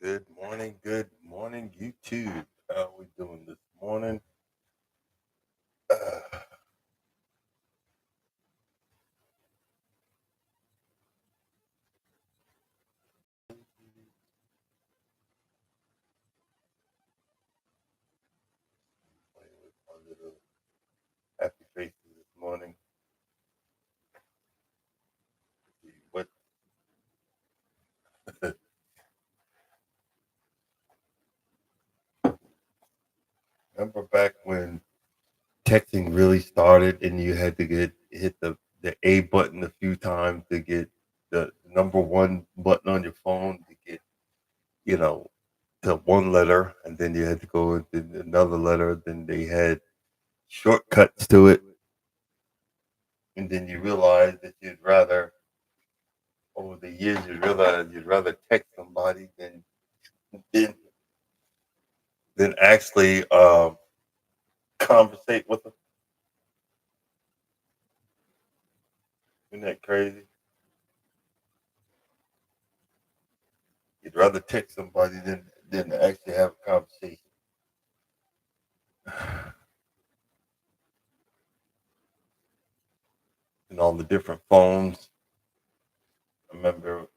Good morning, YouTube. How are we doing this morning? Playing with my little happy faces this morning. See what? Remember back when texting really started, and you had to hit the A button a few times to get the number one button on your phone to get you know to one letter, and then you had to go into another letter. Then they had shortcuts to it, and then you realize that you'd rather over the years you realize you'd rather text somebody than than actually conversate with them. Isn't that crazy? You'd rather text somebody than actually have a conversation. And all the different phones. I remember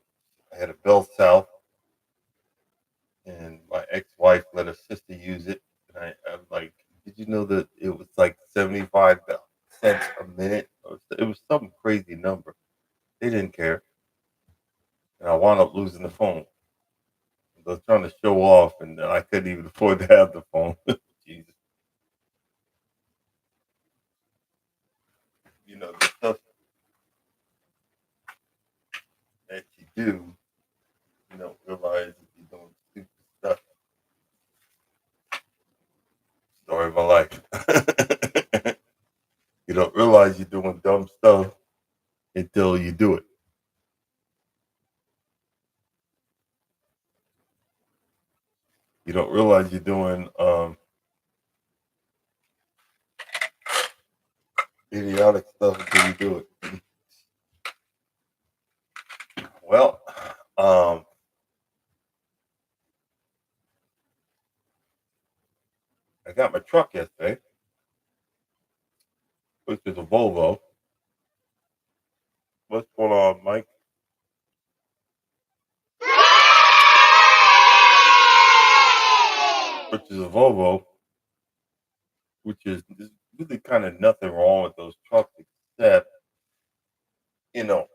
I had a Bell South, and my ex-wife let her sister use it. And I'm like, did you know that it was like 75 cents a minute? It was some crazy number. They didn't care, and I wound up losing the phone. I was trying to show off, and I couldn't even afford to have the phone. Jesus, the stuff that you do, you don't realize that you're doing stupid stuff. Story of my life. You don't realize you're doing dumb stuff until you do it. You don't realize you're doing idiotic stuff until you do it. Well, um, I got my truck yesterday, which is a Volvo. What's going on, Mike? Which is a Volvo, which is there's really kind of nothing wrong with those trucks except you know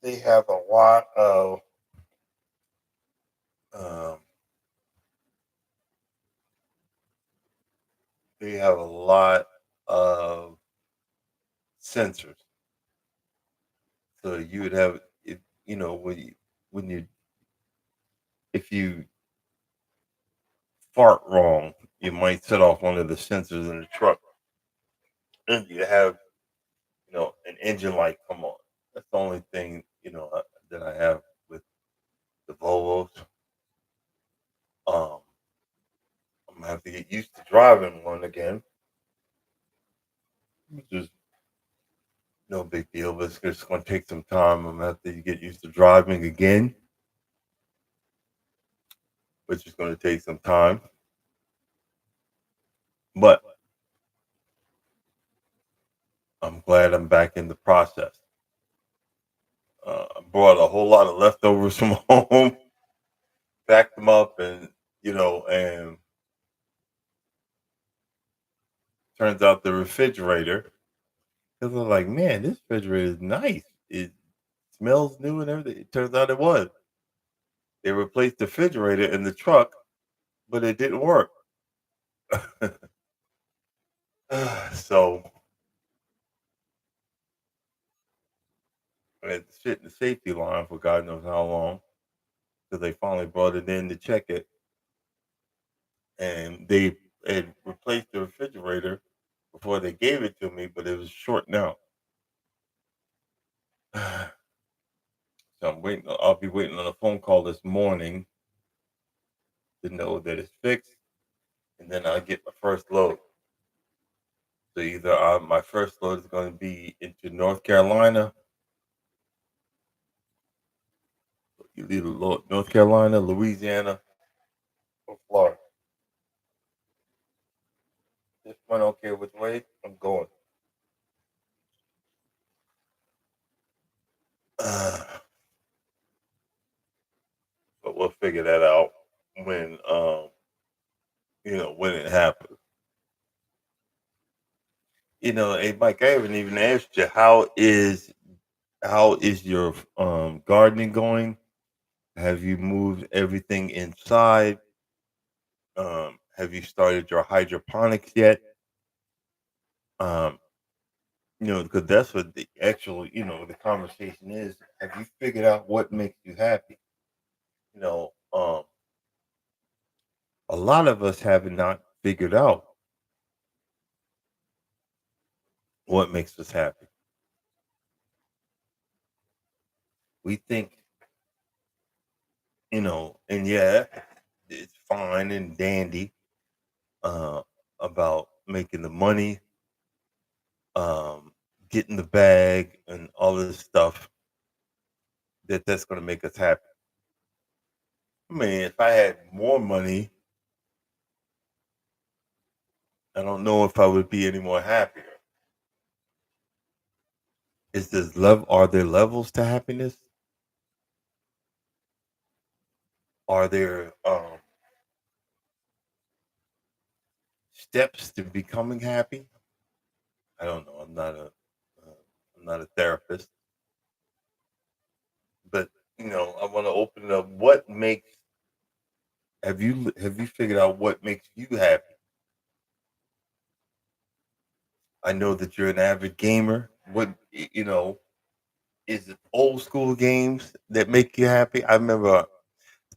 they have a lot of um, they have a lot of sensors. So you would have if when you if you fart wrong, you might set off one of the sensors in the truck, and you have an engine light come on. That's the only thing that I have with the Volvos. Um, I'm gonna have to get used to driving one again, which is no big deal, but it's just going to take some time. I'm gonna have to get used to driving again, which is going to take some time. But I'm glad I'm back in the process. I brought a whole lot of leftovers from home, packed them up, and turns out the refrigerator. Because I'm like, man, this refrigerator is nice. It smells new and everything. It turns out it was. They replaced the refrigerator in the truck, but it didn't work. So I had to sit in the safety line for God knows how long because they finally brought it in to check it, and they had replaced the refrigerator before they gave it to me, but it was short now. So I'm waiting. I'll be waiting on a phone call this morning to know that it's fixed, and then I'll get my first load. So either my first load is going to be into North Carolina, You either North Carolina, Louisiana, or Florida. This one, I don't care which way I'm going. Uh, but we'll figure that out when when it happens. Hey Mike, I haven't even asked you how is your gardening going? Have you moved everything inside? Have you started your hydroponics yet? Um, because that's what the actual, the conversation is. Have you figured out what makes you happy? You know, um, a lot of us have not figured out what makes us happy. We think, and yeah, it's fine and dandy uh, about making the money, um, getting the bag, and all this stuff that's going to make us happy. I mean, if I had more money, I don't know if I would be any more happier. Are there levels to happiness? Are there steps to becoming happy? I don't know. I'm not a therapist, but I want to open it up. What makes have you figured out what makes you happy? I know that you're an avid gamer. Is it old school games that make you happy? I remember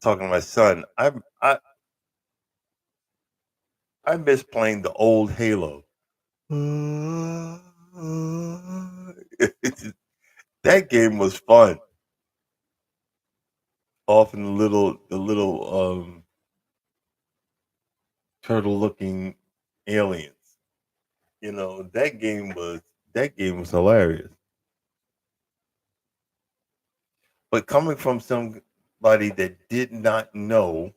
talking to my son. I miss playing the old Halo. That game was fun. Often the little turtle looking aliens. That game was hilarious. But coming from somebody that did not know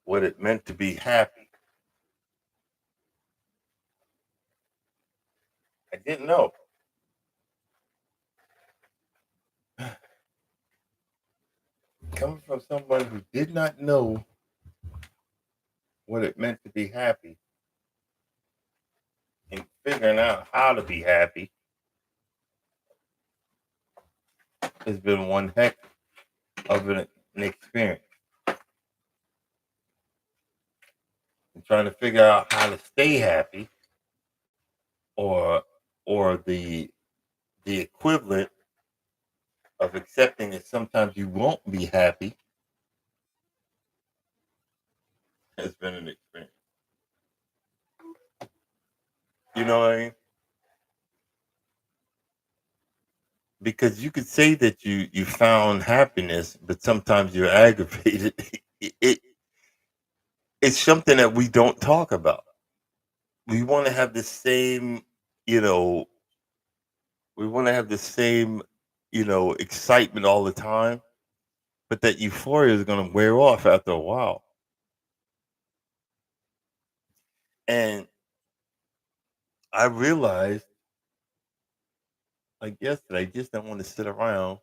what it meant to be happy, I didn't know. Coming from someone who did not know what it meant to be happy and figuring out how to be happy has been one heck of an experience. And trying to figure out how to stay happy or the equivalent of accepting that sometimes you won't be happy has been an experience. You know what I mean? Because you could say that you found happiness, but sometimes you're aggravated. It's something that we don't talk about. We want to have the same, you know, we want to have the same, excitement all the time, but that euphoria is going to wear off after a while. And I realized, like yesterday, I just didn't want to sit around.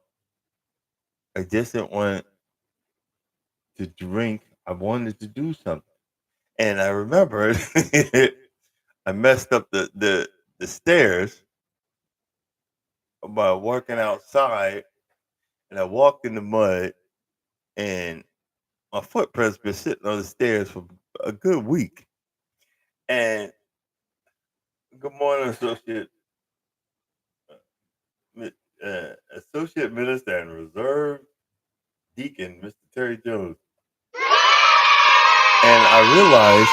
I just didn't want to drink. I wanted to do something. And I remembered I messed up the stairs by walking outside, and I walked in the mud, and my footprints been sitting on the stairs for a good week. And good morning, associate minister and reserve deacon, Mr. Terry Jones. And I realized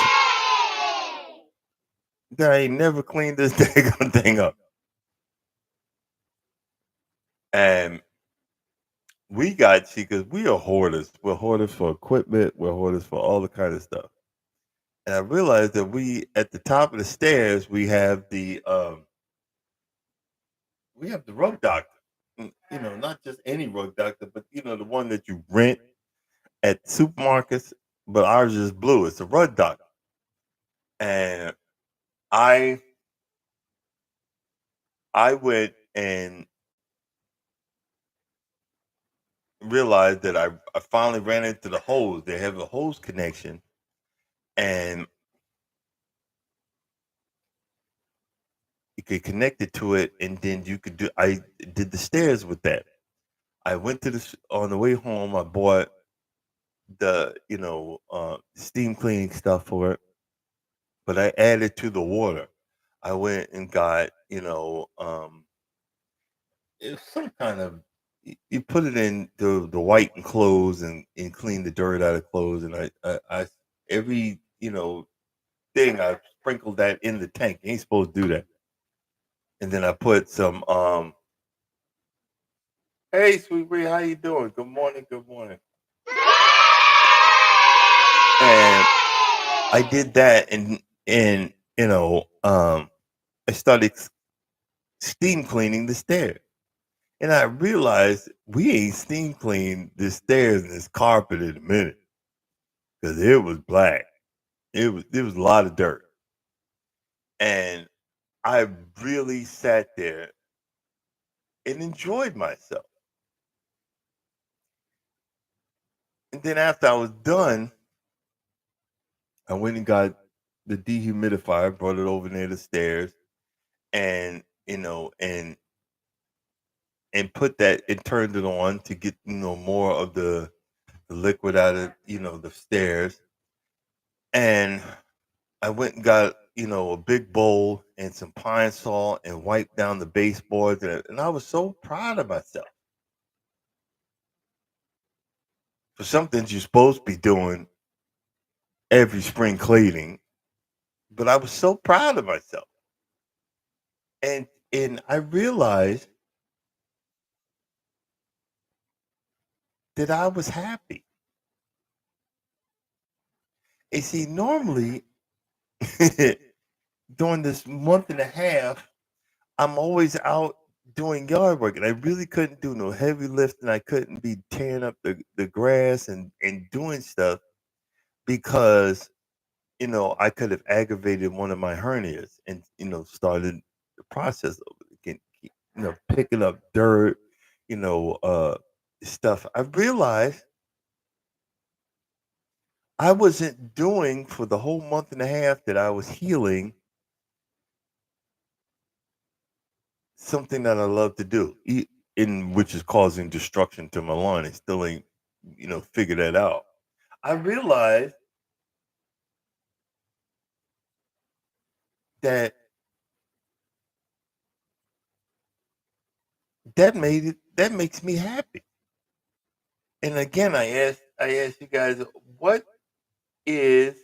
that I ain't never cleaned this daggone thing up. And we got because we are hoarders. We're hoarders for equipment. We're hoarders for all the kind of stuff. And I realized that we at the top of the stairs we have we have the rug doctor. Not just any rug doctor, but the one that you rent at supermarkets. But ours is blue. It's a rug doctor, and I I went and realized that I finally ran into the hose. They have a hose connection, and you could connect it to it, and then you could do. I did the stairs with that. I went to on the way home. I bought the steam cleaning stuff for it, but I added to the water. I went and got it's some kind of you put it in the white and clothes and clean the dirt out of clothes, and I every thing I sprinkled that in the tank. You ain't supposed to do that. And then I put some hey sweet Bree, how you doing? Good morning, good morning. And I did that, and I started steam cleaning the stairs. And I realized we ain't steam cleaned the stairs and this carpet in a minute because it was black. There was a lot of dirt, and I really sat there and enjoyed myself. And then after I was done, I went and got the dehumidifier, brought it over near the stairs, and and put that and turned it on to get more of the liquid out of the stairs. And I went and got a big bowl and some pine salt and wiped down the baseboards, and I was so proud of myself for something you're supposed to be doing every spring cleaning. But I was so proud of myself, and I realized that I was happy. And see, normally during this month and a half, I'm always out doing yard work, and I really couldn't do no heavy lifting. I couldn't be tearing up the grass and doing stuff because I could have aggravated one of my hernias and started the process of it again, picking up dirt, you know, uh, stuff. I realized I wasn't doing for the whole month and a half that I was healing something that I love to do, in which is causing destruction to my lawn. And still ain't, figured that out. I realized that that makes me happy. And again, I asked you guys, what is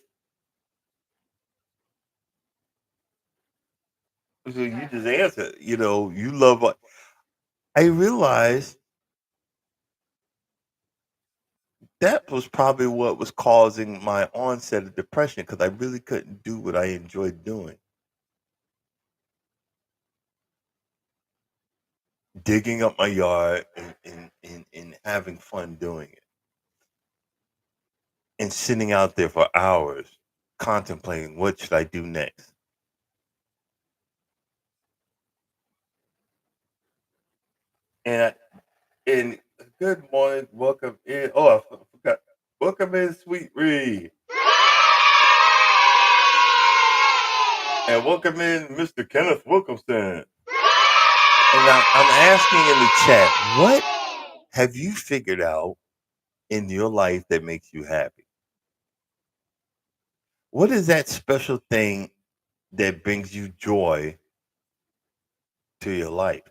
so you just answer, you love what I realized that was probably what was causing my onset of depression because I really couldn't do what I enjoyed doing. Digging up my yard and having fun doing it. And sitting out there for hours contemplating what should I do next. And and good morning, welcome in. Oh, I forgot. Welcome in, Sweet Reed. And welcome in, Mr. Kenneth Wilkinson. And I'm asking in the chat, what have you figured out in your life that makes you happy? What is that special thing that brings you joy to your life?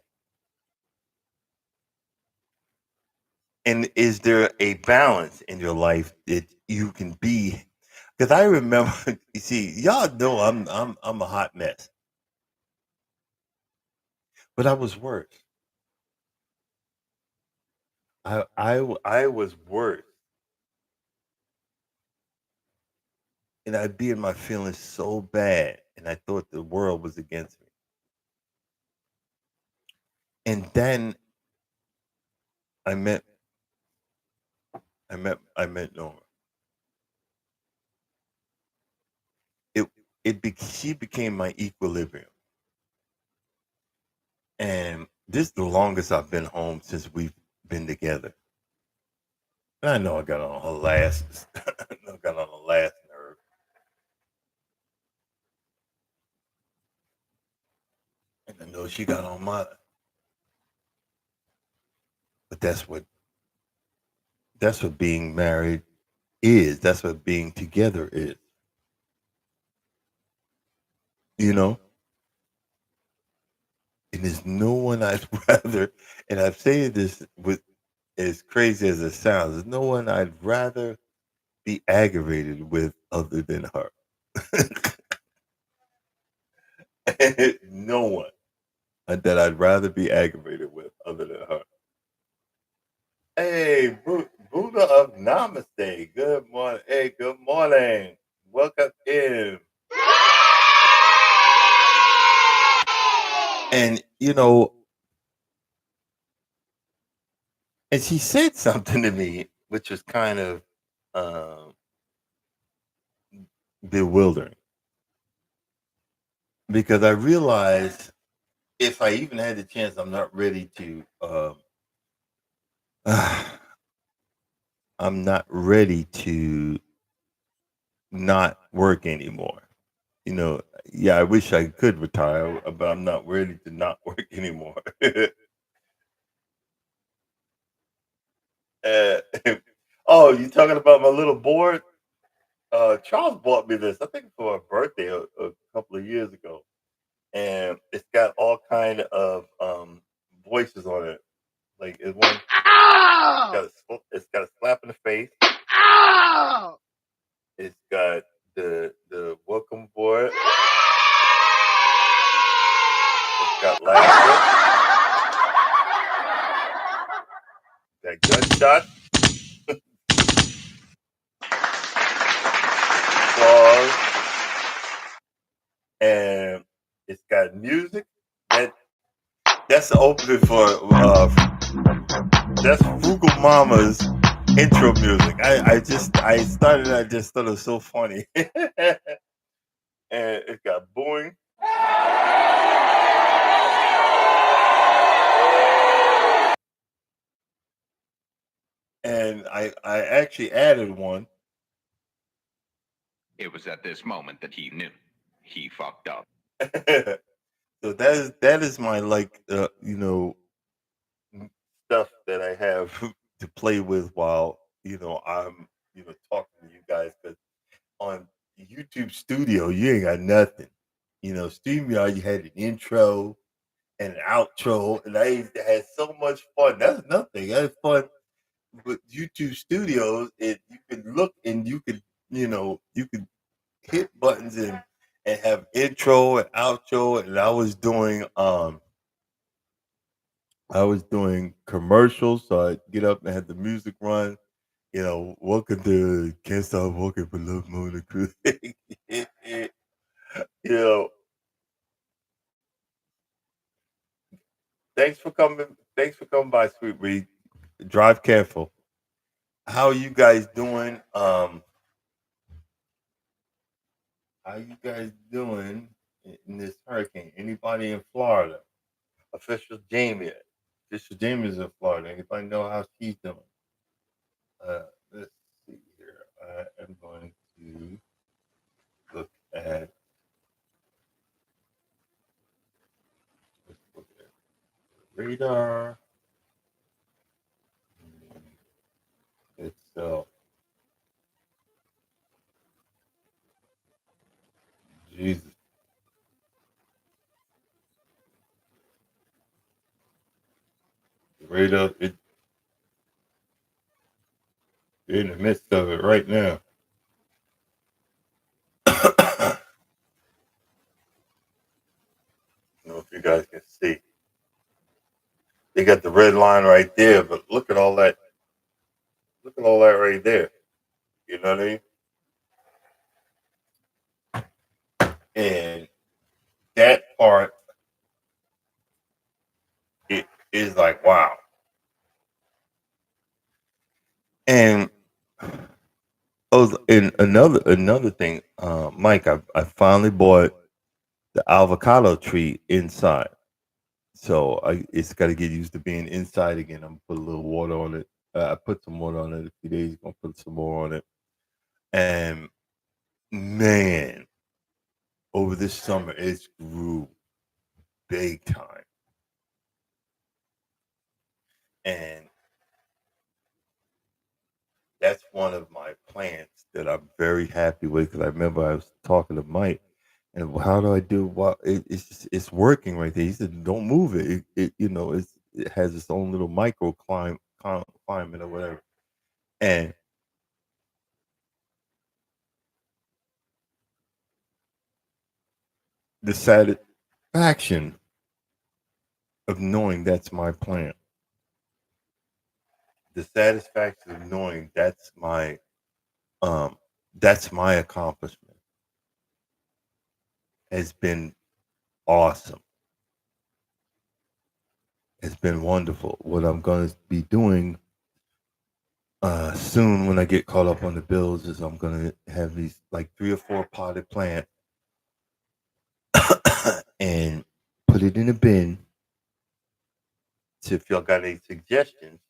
And is there a balance in your life that you can be? Because I remember, you see, y'all know I'm a hot mess, but I was worse. I was worse, and I'd be in my feelings so bad, and I thought the world was against me. And then I met I met Norma. She became my equilibrium. And this is the longest I've been home since we've been together. And I know I got on her last I know I got on her last nerve. And I know she got on mine. But that's what being married is. That's what being together is. You know? And there's no one I'd rather, and I've said this with as crazy as it sounds, there's no one I'd rather be aggravated with other than her. No one that I'd rather be aggravated with other than her. Hey, Buddha of Namaste. Good morning. Hey, good morning. Welcome in. And and she said something to me, which was kind of um, bewildering because I realized if I even had the chance, I'm not ready to. I'm not ready to not work anymore. Yeah, I wish I could retire, but I'm not ready to not work anymore. uh, oh, you talking about my little board? Charles bought me this, I think, for a birthday a couple of years ago, and it's got all kind of voices on it. Like it's one, it's got a slap in the face. It's got the welcome board. It's got laughter. Got gunshot. Applause. And it's got music. That's the opening for that's Frugal Mama's intro music. I started. I just thought it was so funny. And it got booing. And I actually added one. It was at this moment that he knew he fucked up. So that is my stuff that I have to play with while I'm talking to you guys, because on YouTube Studio you ain't got nothing. StreamYard, you had an intro and an outro, and I used to have so much fun. That's nothing. I had fun with YouTube Studios. You could look and you could hit buttons and have intro and outro, and I was doing commercials, so I'd get up and have the music run. Welcome to Can't Stop Walking for Love Moon Cruise. you know, Thanks for coming by, Sweet Reed. Drive careful. How are you guys doing? How you guys doing in this hurricane? Anybody in Florida? Official Jamie. Official Jamie is in Florida. Anybody know how she's doing? Let's see here. I am going to look at let's look at radar itself. Jesus. Radar, you're in the midst of it right now. I don't know if you guys can see. They got the red line right there, but look at all that. Look at all that right there. You know what I mean? And that part, is like wow. And and another thing, Mike, I finally bought the avocado tree inside. So it's got to get used to being inside again. I'm gonna put a little water on it. I put some water on it a few days. Gonna put some more on it. And man, over this summer, it's grew big time. And that's one of my plants that I'm very happy with because I remember I was talking to Mike, and how do I do what? It's working right there. He said, "Don't move it. It has its own little micro climate or whatever." And the satisfaction of knowing that's my plant, the satisfaction of knowing um that's my accomplishment has been awesome. It's been wonderful. What I'm going to be doing soon when I get caught up on the bills is I'm going to have these like 3 or 4 potted plants and put it in a bin. So if y'all got any suggestions,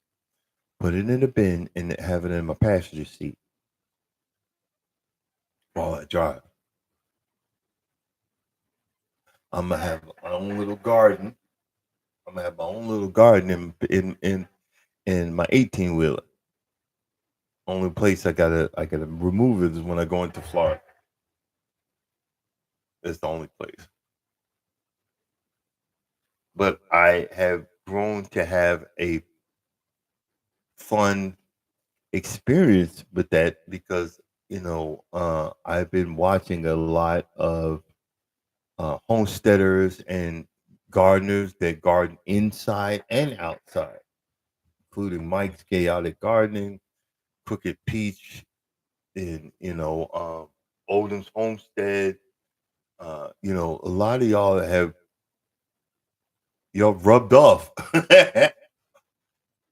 put it in a bin and have it in my passenger seat while I drive. I'm gonna have my own little garden. I'm gonna have my own little garden in my 18 wheeler. Only place I gotta remove it is when I go into Florida. It's the only place. But I have grown to have a fun experience with that because I've been watching a lot of homesteaders and gardeners that garden inside and outside, including Mike's Chaotic Gardening, Crooked Peach, and Oldham's Homestead. A lot of y'all rubbed off.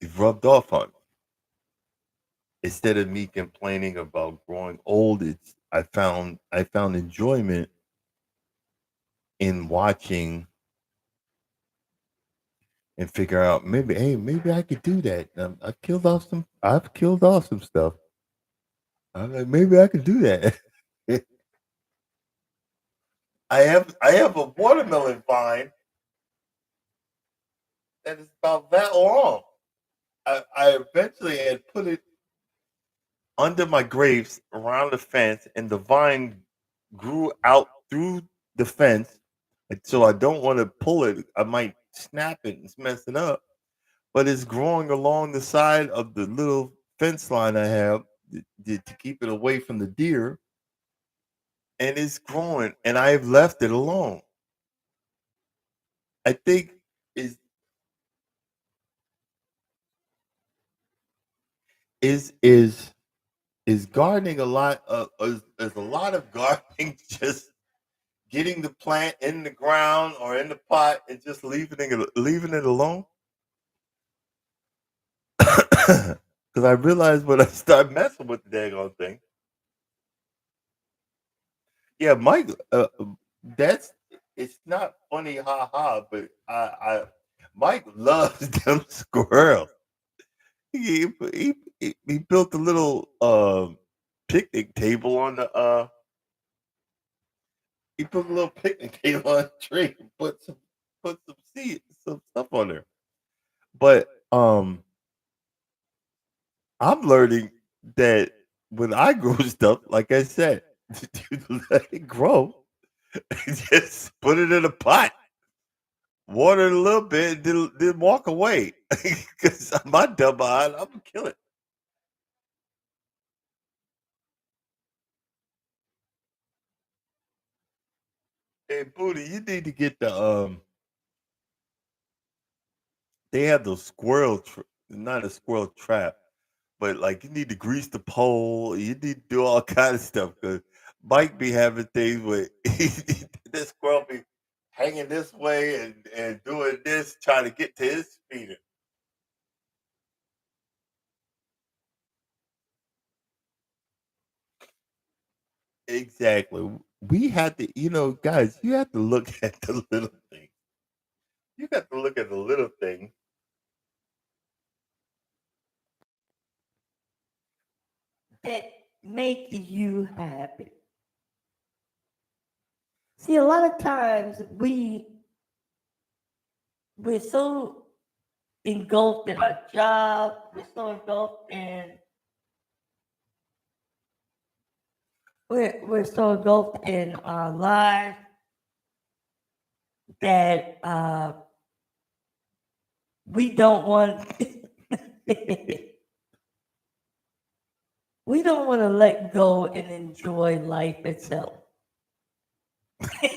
You've rubbed off on me. Instead of me complaining about growing old, I found enjoyment in watching and figure out maybe I could do that. I've killed off some stuff. I'm like maybe I could do that. I have a watermelon vine that is about that long. I eventually had put it under my grapes around the fence, and the vine grew out through the fence. And so I don't want to pull it. I might snap it and mess it up. But it's growing along the side of the little fence line I have to keep it away from the deer, and it's growing, and I've left it alone. I think is is is is gardening a lot of is a lot of gardening just getting the plant in the ground or in the pot and just leaving it alone. Because I realized when I start messing with the daggone thing, yeah, Mike, that's it's not funny, ha ha, but Mike loves them squirrels. He built a little picnic table on the he put a little picnic table on the tree and put some seeds, some stuff on there. But I'm learning that when I grow stuff, like I said, to let it grow, just put it in a pot, water it a little bit, then walk away. Because my dumb behind, I'm gonna kill it. Hey, Booty, you need to get they have those not a squirrel trap, but like you need to grease the pole. You need to do all kind of stuff because Mike be having things with that squirrel be. hanging this way and doing this, trying to get to his speeder. Exactly. We had to, guys, you have to look at the little things. You got to look at the little thing. That make you happy. See, a lot of times we're so engulfed in our job, we're so engulfed in we're so engulfed in our life that we don't want we don't want to let go and enjoy life itself.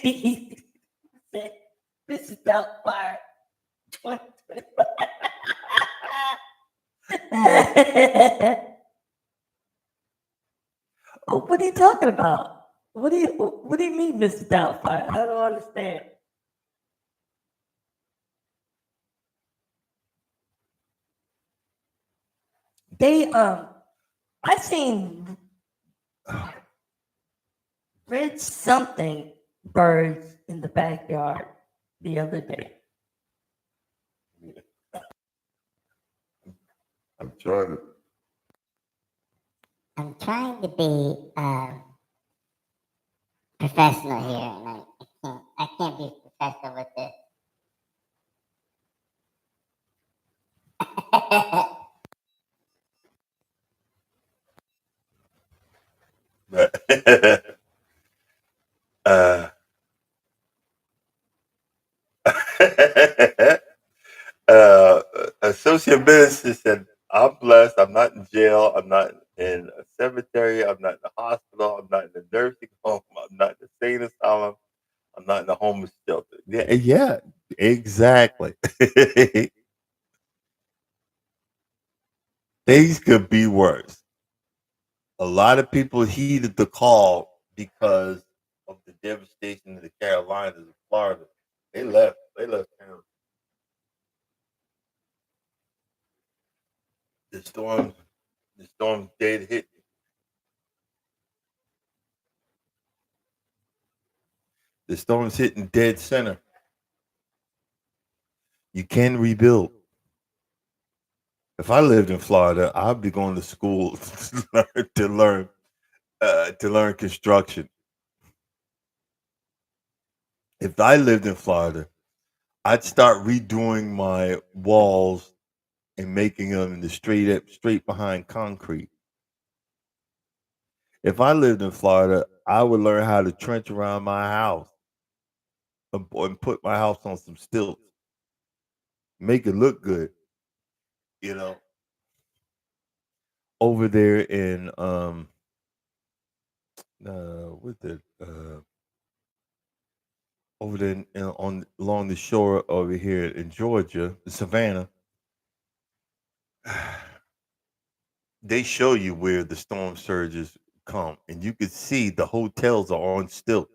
This is Doubtfire 2025. Oh, what are you talking about? What do you mean, Mr. Doubtfire? I don't understand. They I seen red something birds in the backyard the other day. I'm trying to. I'm trying to be professional here, and I can't be professional with this. uh, Associate Minister said, I'm blessed. I'm not in jail. I'm not in a cemetery. I'm not in the hospital. I'm not in the nursing home. I'm not in the sane asylum. I'm not in the homeless shelter. Yeah, exactly. Things could be worse. A lot of people heeded the call because of the devastation in the Carolinas and Florida. They left. They left town. The storm did hit. The storm's hitting dead center. You can rebuild. If I lived in Florida, I'd be going to school to learn construction. If I lived in Florida, I'd start redoing my walls and making them in the straight behind concrete. If I lived in Florida, I would learn how to trench around my house and put my house on some stilts, make it look good. You know, over there in with the over there on along the shore over here in Georgia, Savannah, they show you where the storm surges come, and you can see the hotels are on stilts.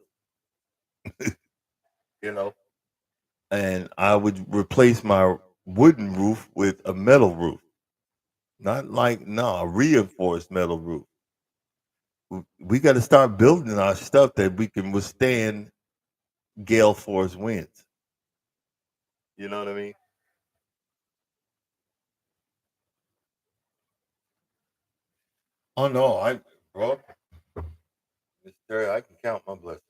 You know, and I would replace my wooden roof with a metal roof, not like no a reinforced metal roof. We got to start building our stuff that we can withstand gale force winds. You know what I mean? Oh no, bro, Miss Terry, I can count my blessings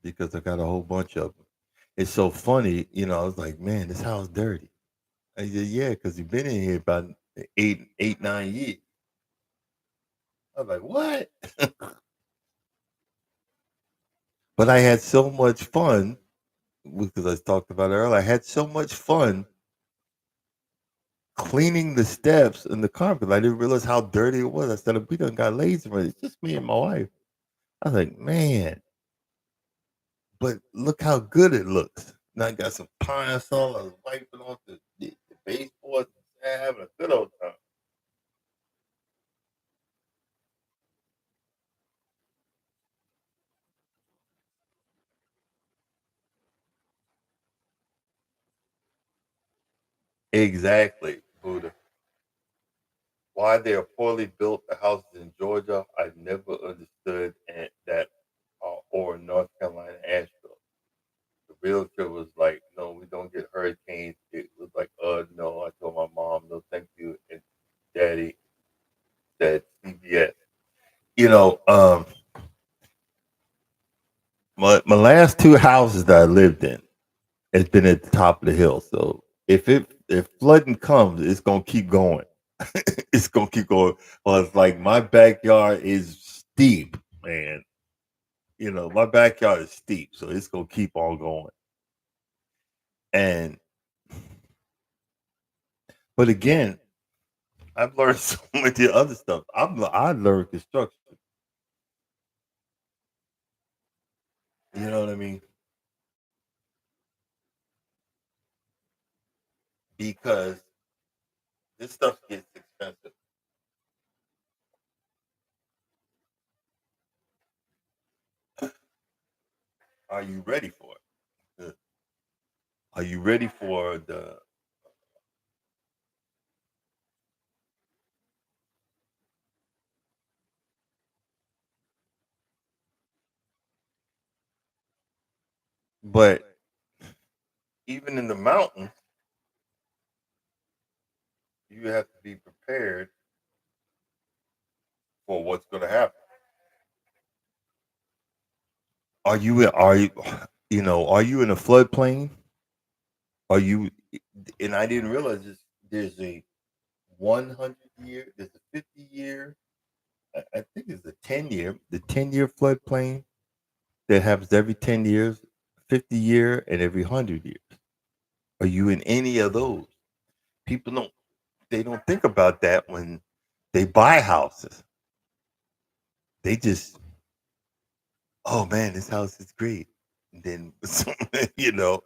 because I got a whole bunch of them. It's so funny, I was like, man, this house dirty. I said, yeah, because you've been in here about 9 years. I was like, what? But I had so much fun because I talked about it earlier. I had so much fun cleaning the steps and the carpet. I didn't realize how dirty it was. I said, we done got lazy, but it's just me and my wife. I was like, man, but look how good it looks. Now I got some pine sol. I was wiping off the baseboards and having a good old time. Exactly, Buddha. Why they are poorly built the houses in Georgia, I never understood, and that or North Carolina, Asheville. The realtor was like, "No, we don't get hurricanes." It was like, no." I told my mom, "No, thank you," and Daddy said, "CBS." You know, my last two houses that I lived in has been at the top of the hill. So if flooding comes, it's gonna keep going. It's gonna keep going. Well, it's like my backyard is steep, man. You know, my backyard is steep, so it's gonna keep on going. And but again, I've learned so much other stuff. I learned construction. You know what I mean? Because this stuff gets expensive. Are you ready for it? Are you ready for the? But even in the mountains, you have to be prepared for what's going to happen. Are you you know are you in a floodplain? Are you? And I didn't realize this. There's a 100 year. There's a 50 year. I think it's a 10 year. The 10 year floodplain that happens every 10 years, 50 year, and every 100 years. Are you in any of those? People don't. They don't think about that when they buy houses. They just, oh man, this house is great. And then you know,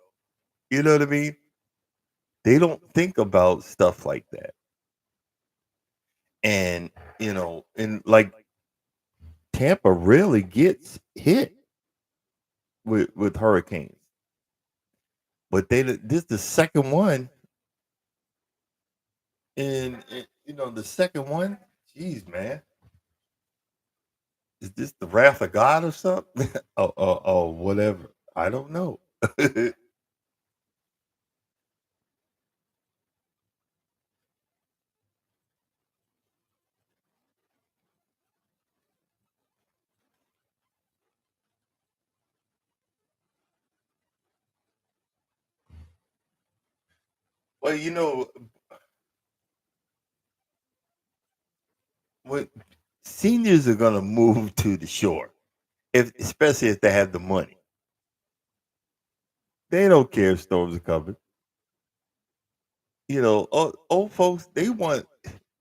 you know what I mean? They don't think about stuff like that. And and like Tampa really gets hit with hurricanes. But this the second one, and the second one. Jeez, man, is this the wrath of God or something? Oh, whatever. I don't know. Well, what seniors are gonna move to the shore, especially if they have the money. They don't care if storms are coming. Old folks they want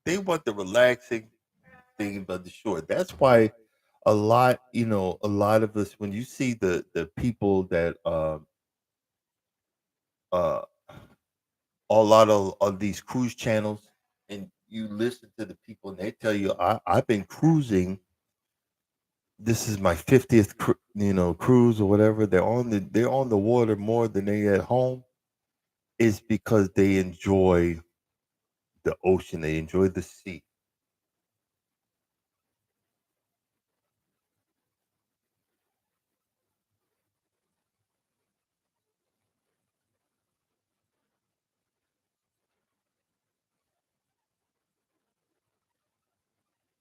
the relaxing thing about the shore. That's why a lot of us when you see the people that uh a lot of these cruise channels, and you listen to the people and they tell you I've been cruising. This is my 50th cruise or whatever. They're on the water more than they at home. Is because they enjoy the ocean, they enjoy the sea.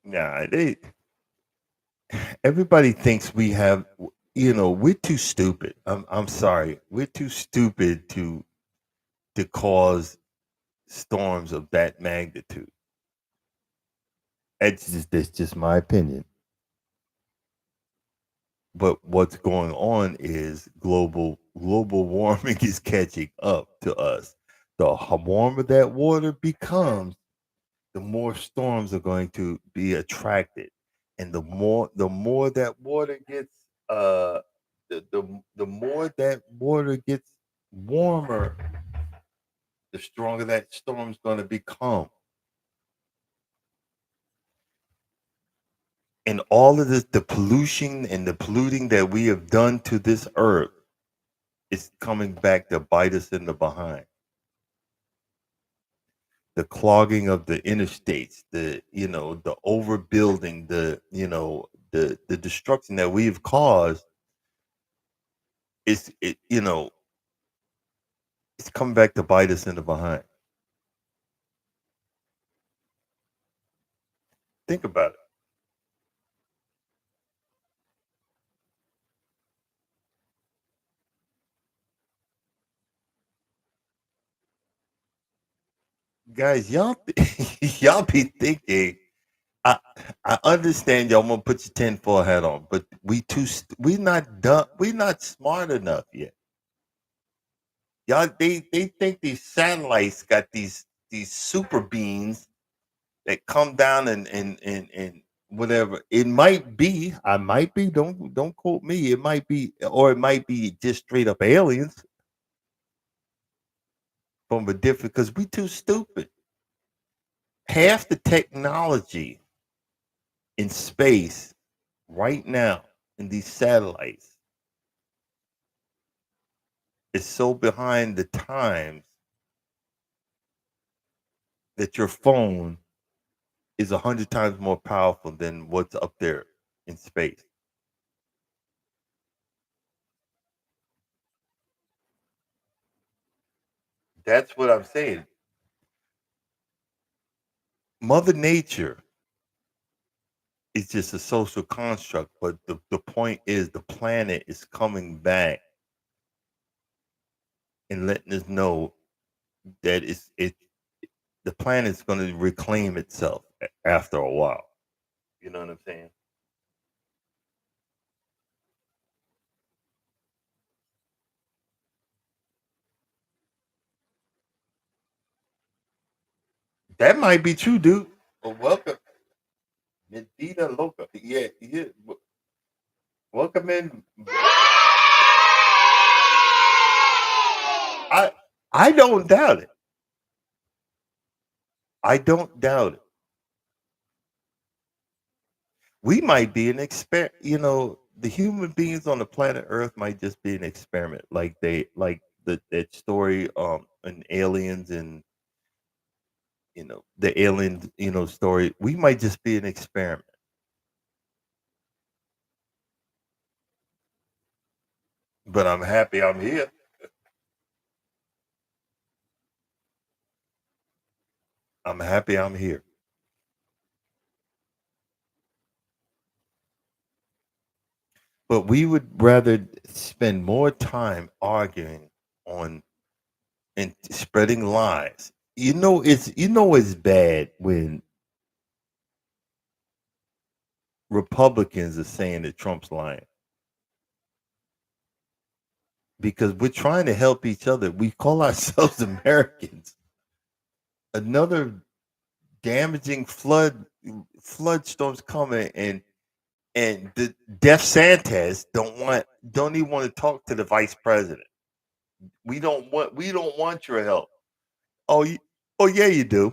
Nah, they everybody thinks we have. We're too stupid. I'm sorry, we're too stupid to cause storms of that magnitude. That's just my opinion. But what's going on is global warming is catching up to us. The warmer that water becomes, the more storms are going to be attracted, and the more that water gets the more that water gets warmer, the stronger that storm's going to become. And all of this, the pollution and the polluting that we have done to this earth, is coming back to bite us in the behind. the clogging of the interstates, the the overbuilding, the destruction that we've caused is it's coming back to bite us in the behind. Think about it. Guys, y'all be thinking. I I understand y'all want to put your tinfoil hat on, but we not done. We not smart enough yet. Y'all, they think these satellites got these super beams that come down and whatever. It might be. I might be. Don't quote me. It might be, or it might be just straight up aliens from a different. Because we too stupid. Half the technology in space right now in these satellites is so behind the times that your phone is 100 times more powerful than what's up there in space. That's what I'm saying. Mother Nature is just a social construct, but the point is the planet is coming back and letting us know that the planet's going to reclaim itself after a while. You know what I'm saying? That might be true, dude. Well, welcome, Medina Loca. Yeah, yeah. Welcome in. I I don't doubt it. I don't doubt it. We might be an experiment. The human beings on the planet Earth might just be an experiment, like that story in Aliens and the alien story. We might just be an experiment. But I'm happy I'm here. I'm happy I'm here. But we would rather spend more time arguing on and spreading lies. It's bad when Republicans are saying that Trump's lying because we're trying to help each other. We call ourselves Americans. Another damaging flood storms coming, and the Def Santas don't even want to talk to the vice president. We don't want your help. Oh yeah, you do.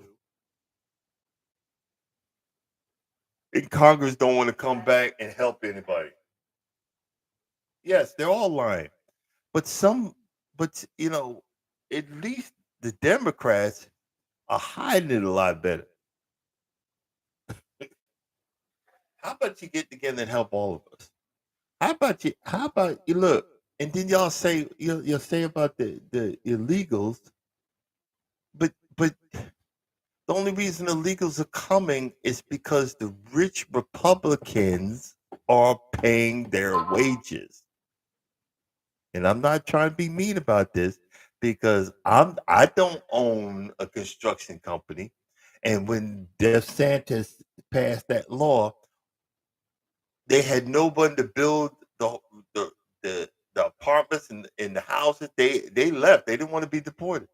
And Congress don't want to come back and help anybody. Yes, they're all lying. But at least the Democrats are hiding it a lot better. How about you get together and help all of us? How about you look, and then y'all say you'll say about the illegals, but the only reason illegals are coming is because the rich Republicans are paying their wages. And I'm not trying to be mean about this because I don't own a construction company. And when DeSantis passed that law, they had no one to build the the, the apartments and the houses. They left. They didn't want to be deported.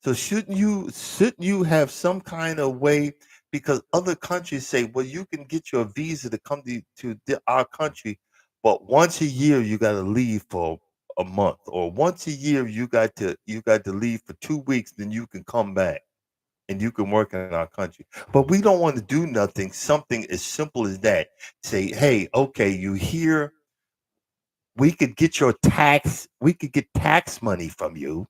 So shouldn't you have some kind of way, because other countries say, well, you can get your visa to come to our country, but once a year you got to leave for a month, or once a year you got to leave for 2 weeks, then you can come back and you can work in our country. But we don't want to do nothing. Something as simple as that. Say, hey, okay, you here? We could get tax money from you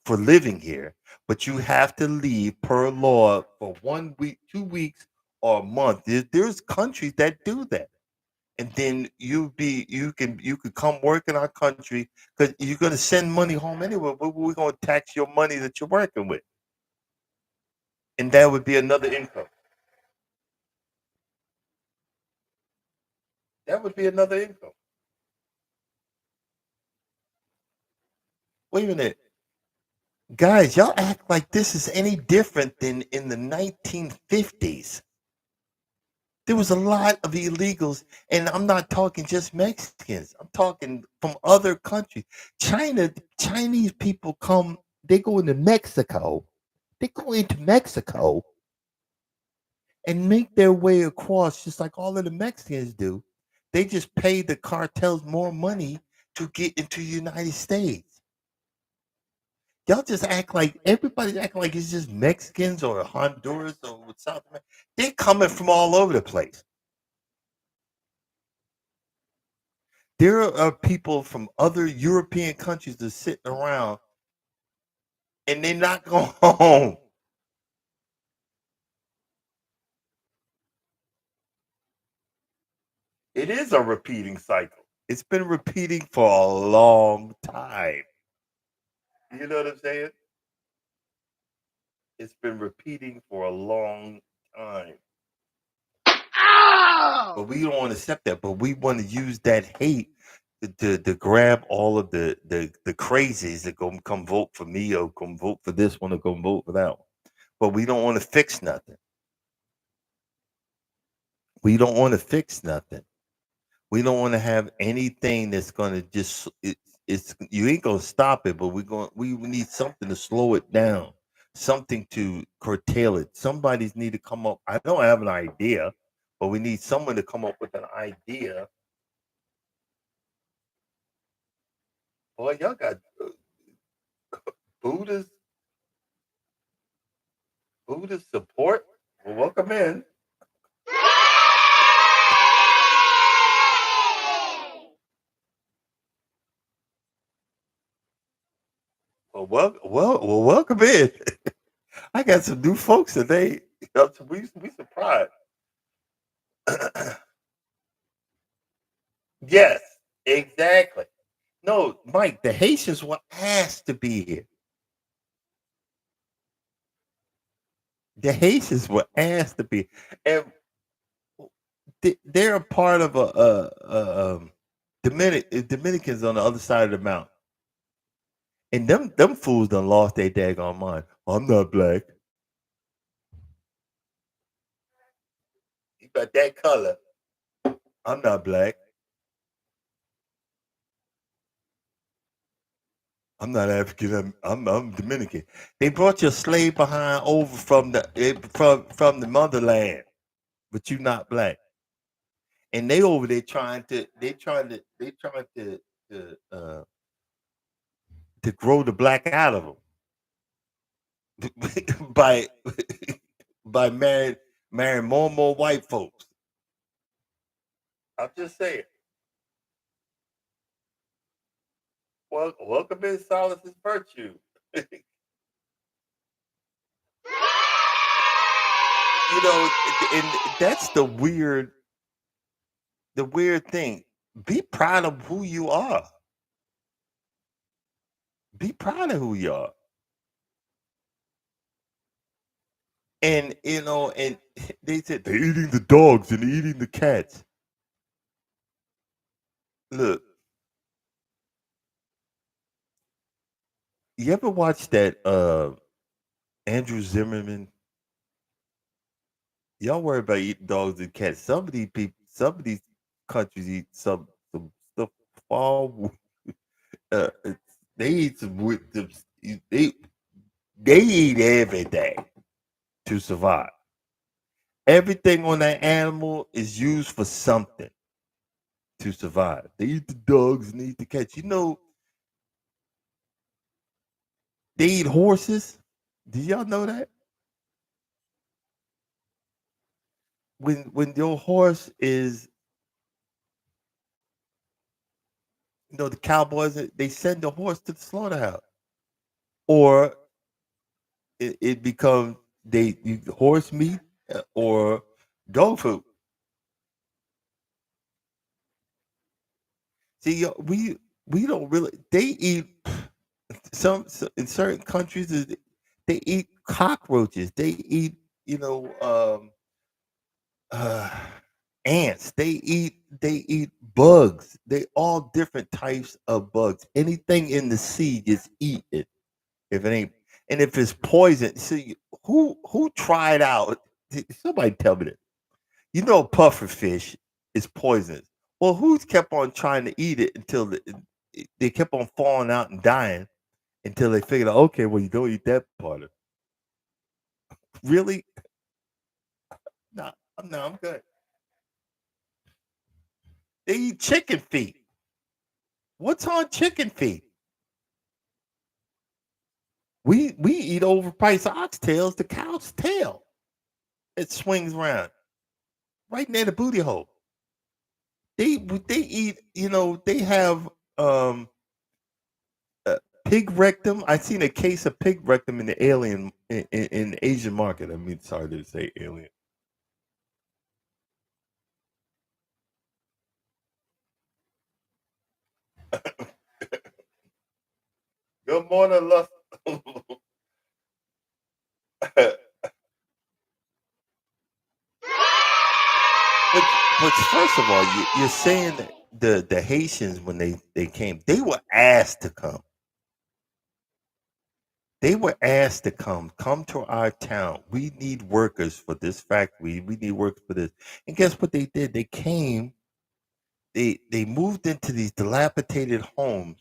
for living here, but you have to leave per law for 1 week, 2 weeks, or a month. There's countries that do that, and then you could come work in our country because you're going to send money home anyway. But we're going to tax your money that you're working with, and that would be another income. That would be another income. Wait a minute, guys, y'all act like this is any different than in the 1950s. There was a lot of illegals, and I'm not talking just Mexicans. I'm talking from other countries. Chinese people come, they go into Mexico. They go into Mexico and make their way across just like all of the Mexicans do. They just pay the cartels more money to get into the United States. Y'all just act like everybody's acting like it's just Mexicans or Honduras or South America. They're coming from all over the place. There are people from other European countries that are sitting around and they're not going home. It is a repeating cycle. It's been repeating for a long time. You know what I'm saying? It's been repeating for a long time. But we don't want to accept that. But we want to use that hate to grab all of the crazies that go come vote for me or come vote for this one or come vote for that one. But we don't want to fix nothing. We don't want to fix nothing. We don't want to have anything that's going to just it's you ain't going to stop it, but we need something to slow it down, something to curtail it. Somebody's need to come up. I don't have an idea, but we need someone to come up with an idea. Boy, y'all got Buddhist support. Well, welcome in. Well, welcome in. I got some new folks today. We surprised. Yes, exactly. No, Mike, the Haitians were asked to be here. The Haitians were asked to be, and they're a part of Dominicans on the other side of the mountain, and them fools done lost their daggone mind. I'm not black. You got that color. I'm not black. I'm not African. I'm Dominican. They brought your slave behind over from the motherland, but you not black. And they over there to uh, to grow the black out of them by by marrying more and more white folks. I'm just saying. Well, welcome in Solace's virtue. And that's the weird thing. Be proud of who you are. Be proud of who you are. And and they said they're eating the dogs and eating the cats. Look, you ever watch that Andrew Zimmerman? Y'all worry about eating dogs and cats. Some of these countries eat some stuff far. Uh, they eat some with them. They eat everything to survive. Everything on that animal is used for something to survive. They eat the dogs and eat the cats. They eat horses. Do y'all know that? When your horse is, the cowboys they send the horse to the slaughterhouse. or it becomes horse meat or dog food. See, we don't really. They eat in certain countries. They eat cockroaches. They eat you know uh, ants. They eat bugs. They all different types of bugs. Anything in the sea just eat it. If it ain't, and if it's poison, see who tried out? Somebody tell me that. You know, puffer fish is poisonous. Well, who's kept on trying to eat it until they kept on falling out and dying until they figured out, okay, well, you don't eat that part of it. Really? No, no, I'm good. They eat chicken feet. What's on chicken feet? We eat overpriced oxtails, the cow's tail. It swings around right near the booty hole. They eat, they have pig rectum. I seen a case of pig rectum in the alien in the Asian market. I mean, sorry to say alien. Good morning, Lust. But first of all, you're saying that the Haitians when they came, they were asked to come. They were asked to come to our town. We need workers for this factory. We need workers for this. And guess what they did? They came. They moved into these dilapidated homes,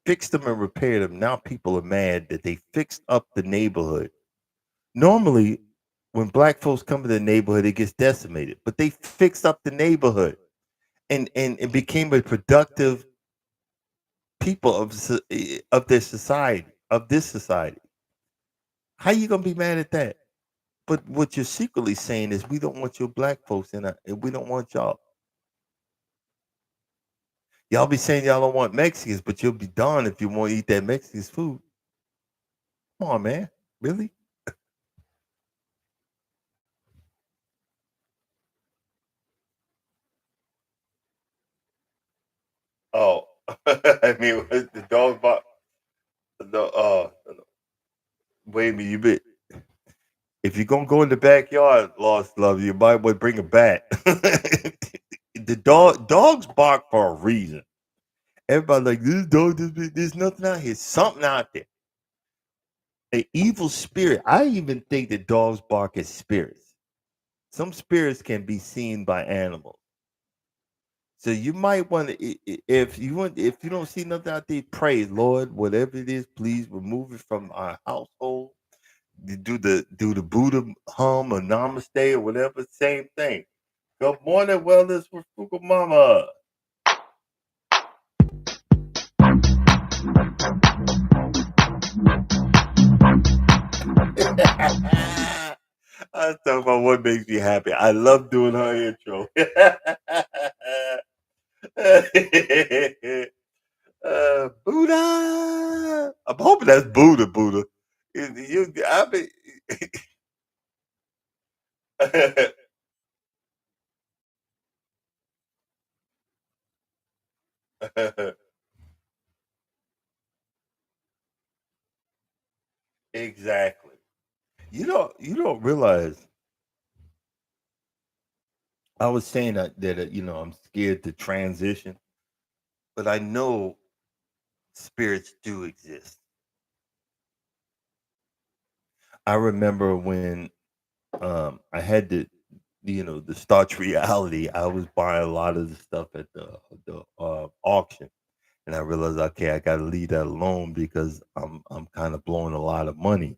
fixed them and repaired them. Now people are mad that they fixed up the neighborhood. Normally, when black folks come to the neighborhood, it gets decimated. But they fixed up the neighborhood and it became a productive people of their society, of this society. How you gonna be mad at that? But what you're secretly saying is we don't want your black folks in and we don't want y'all. Y'all be saying y'all don't want Mexicans, but you'll be darned if you want to eat that Mexican food. Come on, man. Really? Oh, I mean, the dog bark. The wait a minute, you bit. If you're gonna go in the backyard, lost love, you might want to bring a bat. The dogs bark for a reason. Everybody like this dog. There's nothing out here. Something out there. An evil spirit. I even think that dogs bark at spirits. Some spirits can be seen by animals. So you might want to, if you don't see nothing out there, pray, Lord, whatever it is, please remove it from our household. You do the Buddha hum or namaste or whatever, same thing. Good morning, wellness with Fuku Mama. I was talking about what makes me happy. I love doing her intro. Buddha. I'm hoping that's Buddha. Buddha. I mean, exactly. You don't realize. I was saying that I'm scared to transition, but I know spirits do exist. I remember when I had to start reality. I was buying a lot of the stuff at the auction, and I realized, okay, I got to leave that alone because I'm kind of blowing a lot of money.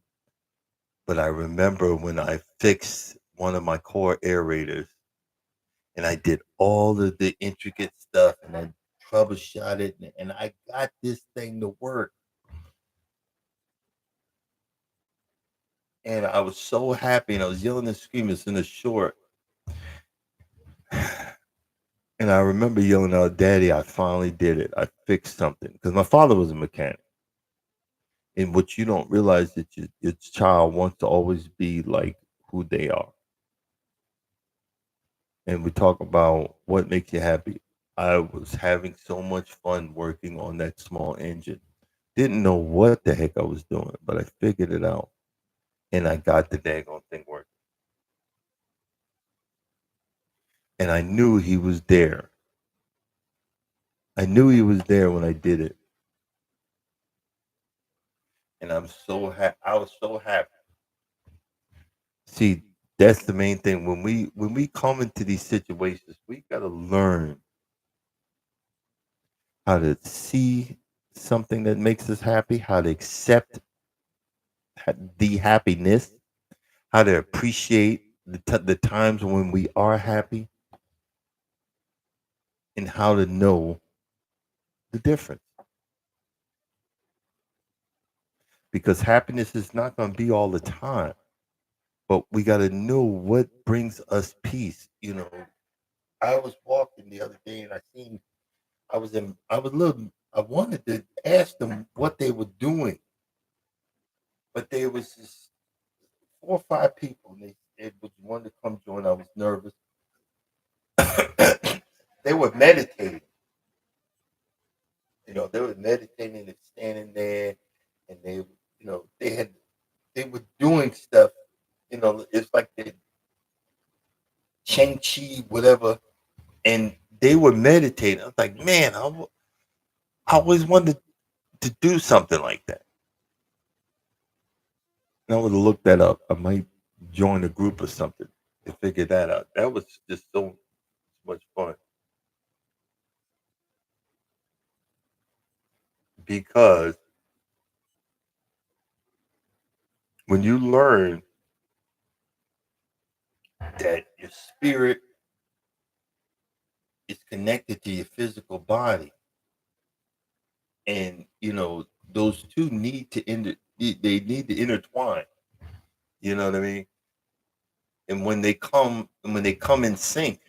But I remember when I fixed one of my core aerators, and I did all of the intricate stuff, and I troubleshot it, and I got this thing to work. And I was so happy, and I was yelling and screaming. It's in the short. And I remember yelling out, "Daddy, I finally did it. I fixed something." Because my father was a mechanic. And what you don't realize that your child wants to always be like who they are. And we talk about what makes you happy. I was having so much fun working on that small engine. Didn't know what the heck I was doing, but I figured it out and I got the daggone thing working. And I knew he was there. I knew he was there when I did it. And I was so happy. See, that's the main thing. When we come into these situations, we gotta learn how to see something that makes us happy, how to accept the happiness, how to appreciate the times when we are happy, and how to know the difference. Because happiness is not going to be all the time, but we got to know what brings us peace. I was walking the other day and I wanted to ask them what they were doing, but there was just 4 or 5 people. And it was one to come join. I was nervous. They were meditating. They were meditating and standing there, and they were doing stuff. It's like the Chang Chi, whatever, and they were meditating. I was like, man, I always wanted to do something like that. And I would look that up. I might join a group or something to figure that out. That was just so much fun because when you learn that your spirit is connected to your physical body, and those two need to they need to intertwine. You know what I mean? And when they come in sync,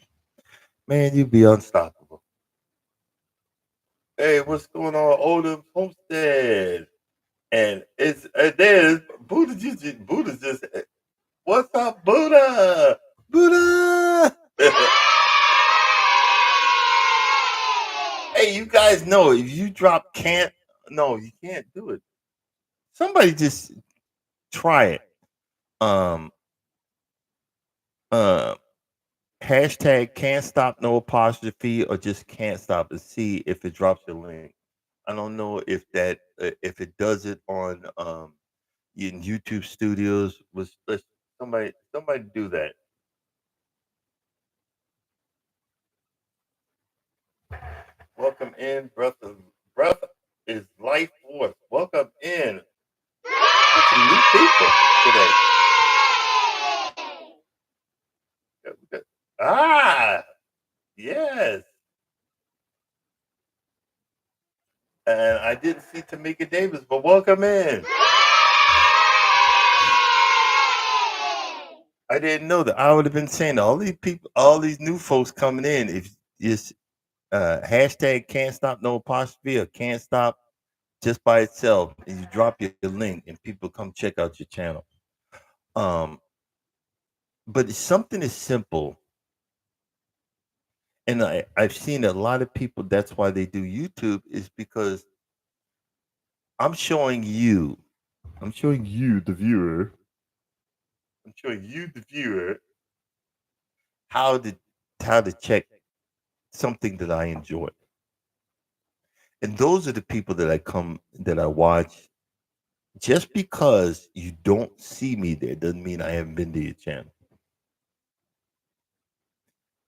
man, you be unstoppable. Hey, what's going on, Odom Homestead? And there's Buddha just what's up, Buddha? Buddha. Hey, you guys know if you drop can't no, you can't do it. Somebody just try it. Um uh Hashtag can't stop no apostrophe or just can't stop and see if it drops your link. I don't know if it does it on in YouTube Studios. Let's somebody do that. Welcome in, breath is life force. Welcome in. Got some new people today. Ah, yes. And I didn't see Tamika Davis, but welcome in. I didn't know that. I would have been saying all these people, all these new folks coming in. If it's hashtag can't stop no apostrophe or can't stop just by itself, and you drop your link, and people come check out your channel. Um, but it's something as simple, and I've seen a lot of people. That's why they do YouTube is because I'm showing you, I'm showing you the viewer, I'm showing you the viewer how to check something that I enjoy. And those are the people that I watch. Just because you don't see me there doesn't mean I haven't been to your channel.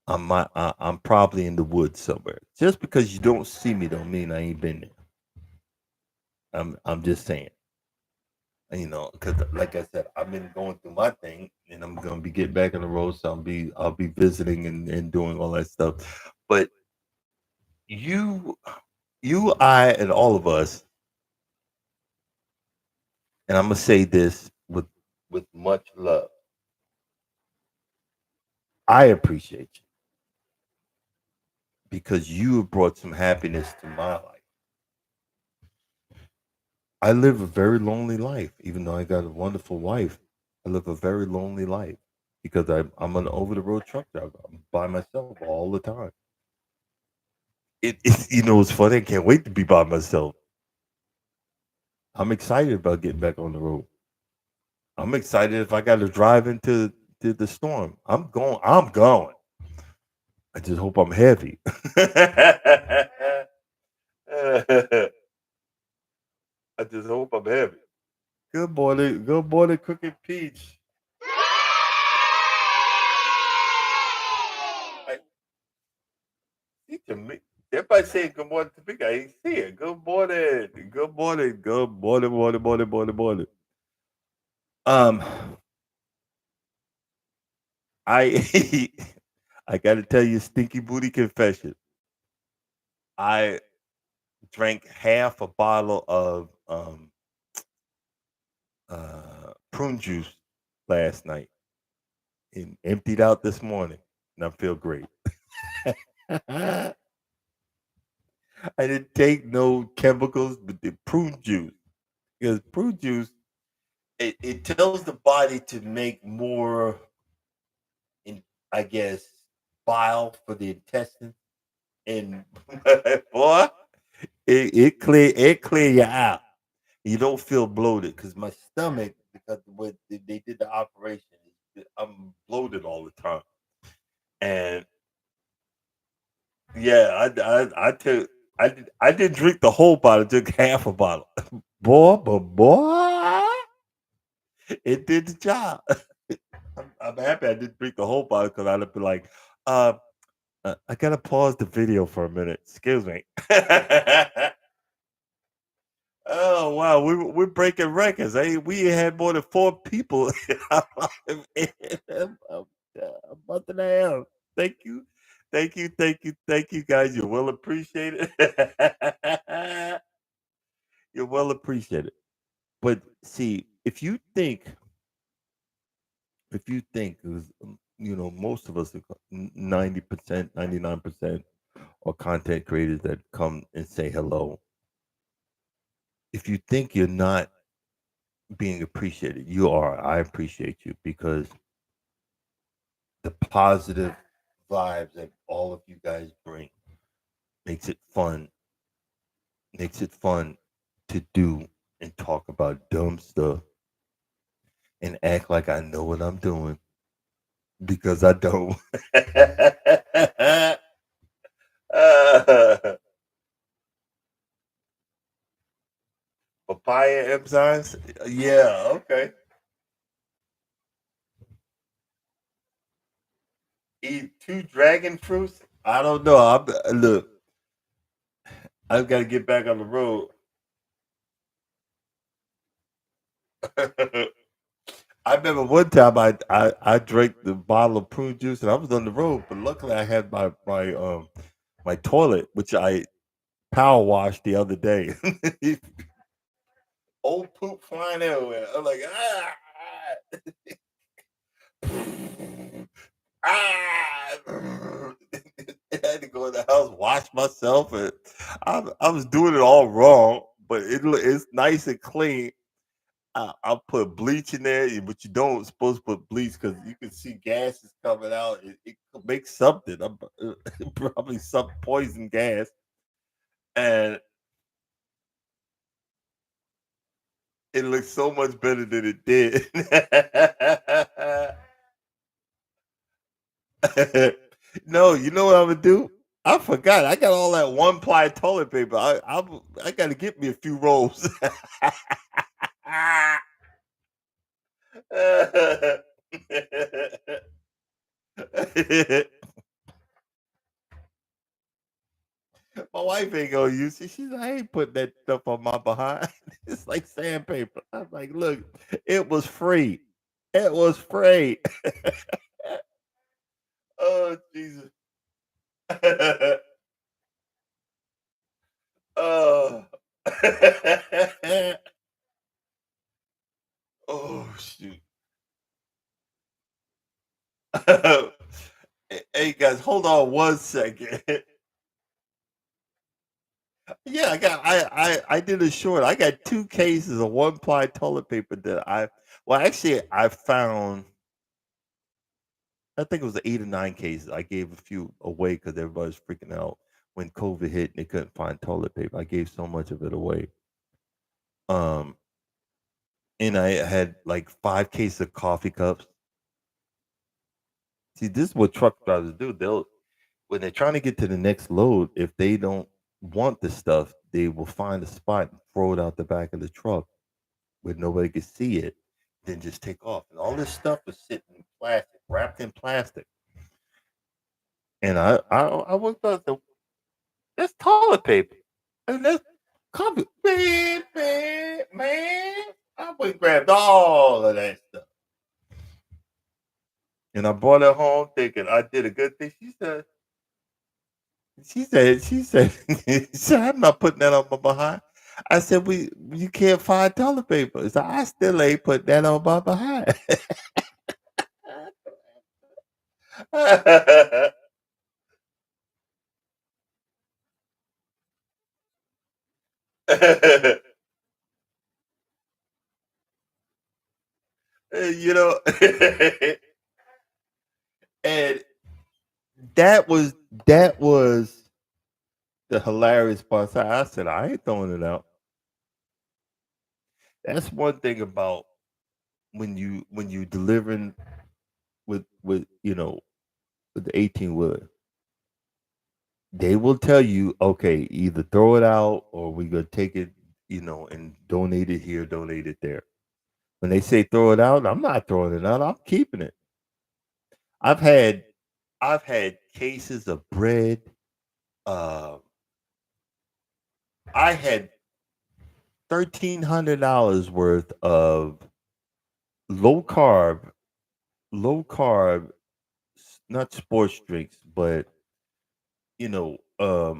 I'm probably in the woods somewhere. Just because you don't see me don't mean I ain't been there. I'm just saying. Because like I said, I've been going through my thing, and I'm gonna be getting back on the road, so I'll be visiting and doing all that stuff. But you, I, and all of us, and I'm gonna say this with much love. I appreciate you because you have brought some happiness to my life. I live a very lonely life, even though I got a wonderful wife. I live a very lonely life because I'm an over the road truck driver. I'm by myself all the time. It's it's funny. I can't wait to be by myself. I'm excited about getting back on the road. I'm excited if I got to drive into the storm. I'm going. I'm going. I just hope I'm heavy. I just hope I'm heavy. Good morning, Crooked Peach. I see to me. Everybody saying good morning to me. I ain't see it. Good morning. Good morning. Good morning. Morning. Morning. Morning. Morning. Um, I I got to tell you, a stinky booty confession. I drank half a bottle of prune juice last night and emptied out this morning, and I feel great. I didn't take no chemicals, but the prune juice, because prune juice it tells the body to make more, in, I guess, bile for the intestines, and boy, it clear you out. You don't feel bloated because my stomach, because when they did the operation, I'm bloated all the time. And yeah, I didn't drink the whole bottle, I took half a bottle. Boy, it did the job. I'm happy I didn't drink the whole bottle because I'd have been like, uh, I gotta pause the video for a minute. Excuse me. Oh wow, we're breaking records. We had more than 4 people in a month and a half. Thank you, thank you, guys. You're well appreciated. You're well appreciated. But see, if you think, 'cause, most of us, 90%, 99% are content creators that come and say hello. If you think you're not being appreciated, you are. I appreciate you because the positive vibes that all of you guys bring makes it fun. Makes it fun to do and talk about dumb stuff and act like I know what I'm doing because I don't. uh, papaya enzymes? Yeah, okay. Eat 2 dragon fruits? I don't know. Look, I've got to get back on the road. I remember one time I drank the bottle of prune juice and I was on the road, but luckily I had my toilet, which I power washed the other day. Old poop flying everywhere. I'm like, ah. I had to go in the house, wash myself, and I was doing it all wrong, but it's nice and clean. I'll put bleach in there, but you don't supposed to put bleach because you can see gases coming out. It could make something, probably some poison gas, and it looks so much better than it did. No, you know what I'm gonna do? I forgot. I got all that one ply toilet paper. I got to get me a few rolls. My wife ain't gonna use it. She's like, I ain't putting that stuff on my behind. It's like sandpaper. I'm like, look, it was free. It was free. Oh Jesus. Oh. Oh shoot. Hey guys, hold on one second. Yeah, I did a short. I got 2 cases of one ply toilet paper that actually I found. I think it was 8 or 9 cases. I gave a few away because everybody was freaking out when COVID hit and they couldn't find toilet paper. I gave so much of it away. Um, and I had like 5 cases of coffee cups. See, this is what truck drivers do. They'll when they're trying to get to the next load, if they don't want the stuff, they will find a spot and throw it out the back of the truck where nobody can see it, then just take off. And all this stuff was sitting in plastic, wrapped in plastic. And I looked up the that's toilet paper. And that's coffee. Man. I went and grabbed all of that stuff. And I brought it home thinking I did a good thing. She said, I'm not putting that on my behind. I said, you can't find toilet paper. So I still ain't putting that on my behind. you know, and that was that was the hilarious part. So I said, I ain't throwing it out. That's one thing about when you delivering with with the 18 wheeler. They will tell you, okay, either throw it out or we gonna take it, and donate it here, donate it there. When they say throw it out, I'm not throwing it out. I'm keeping it. I've had I've had cases of bread. Uh, I had $1,300 worth of low carb, low carb, not sports drinks, but you know, uh,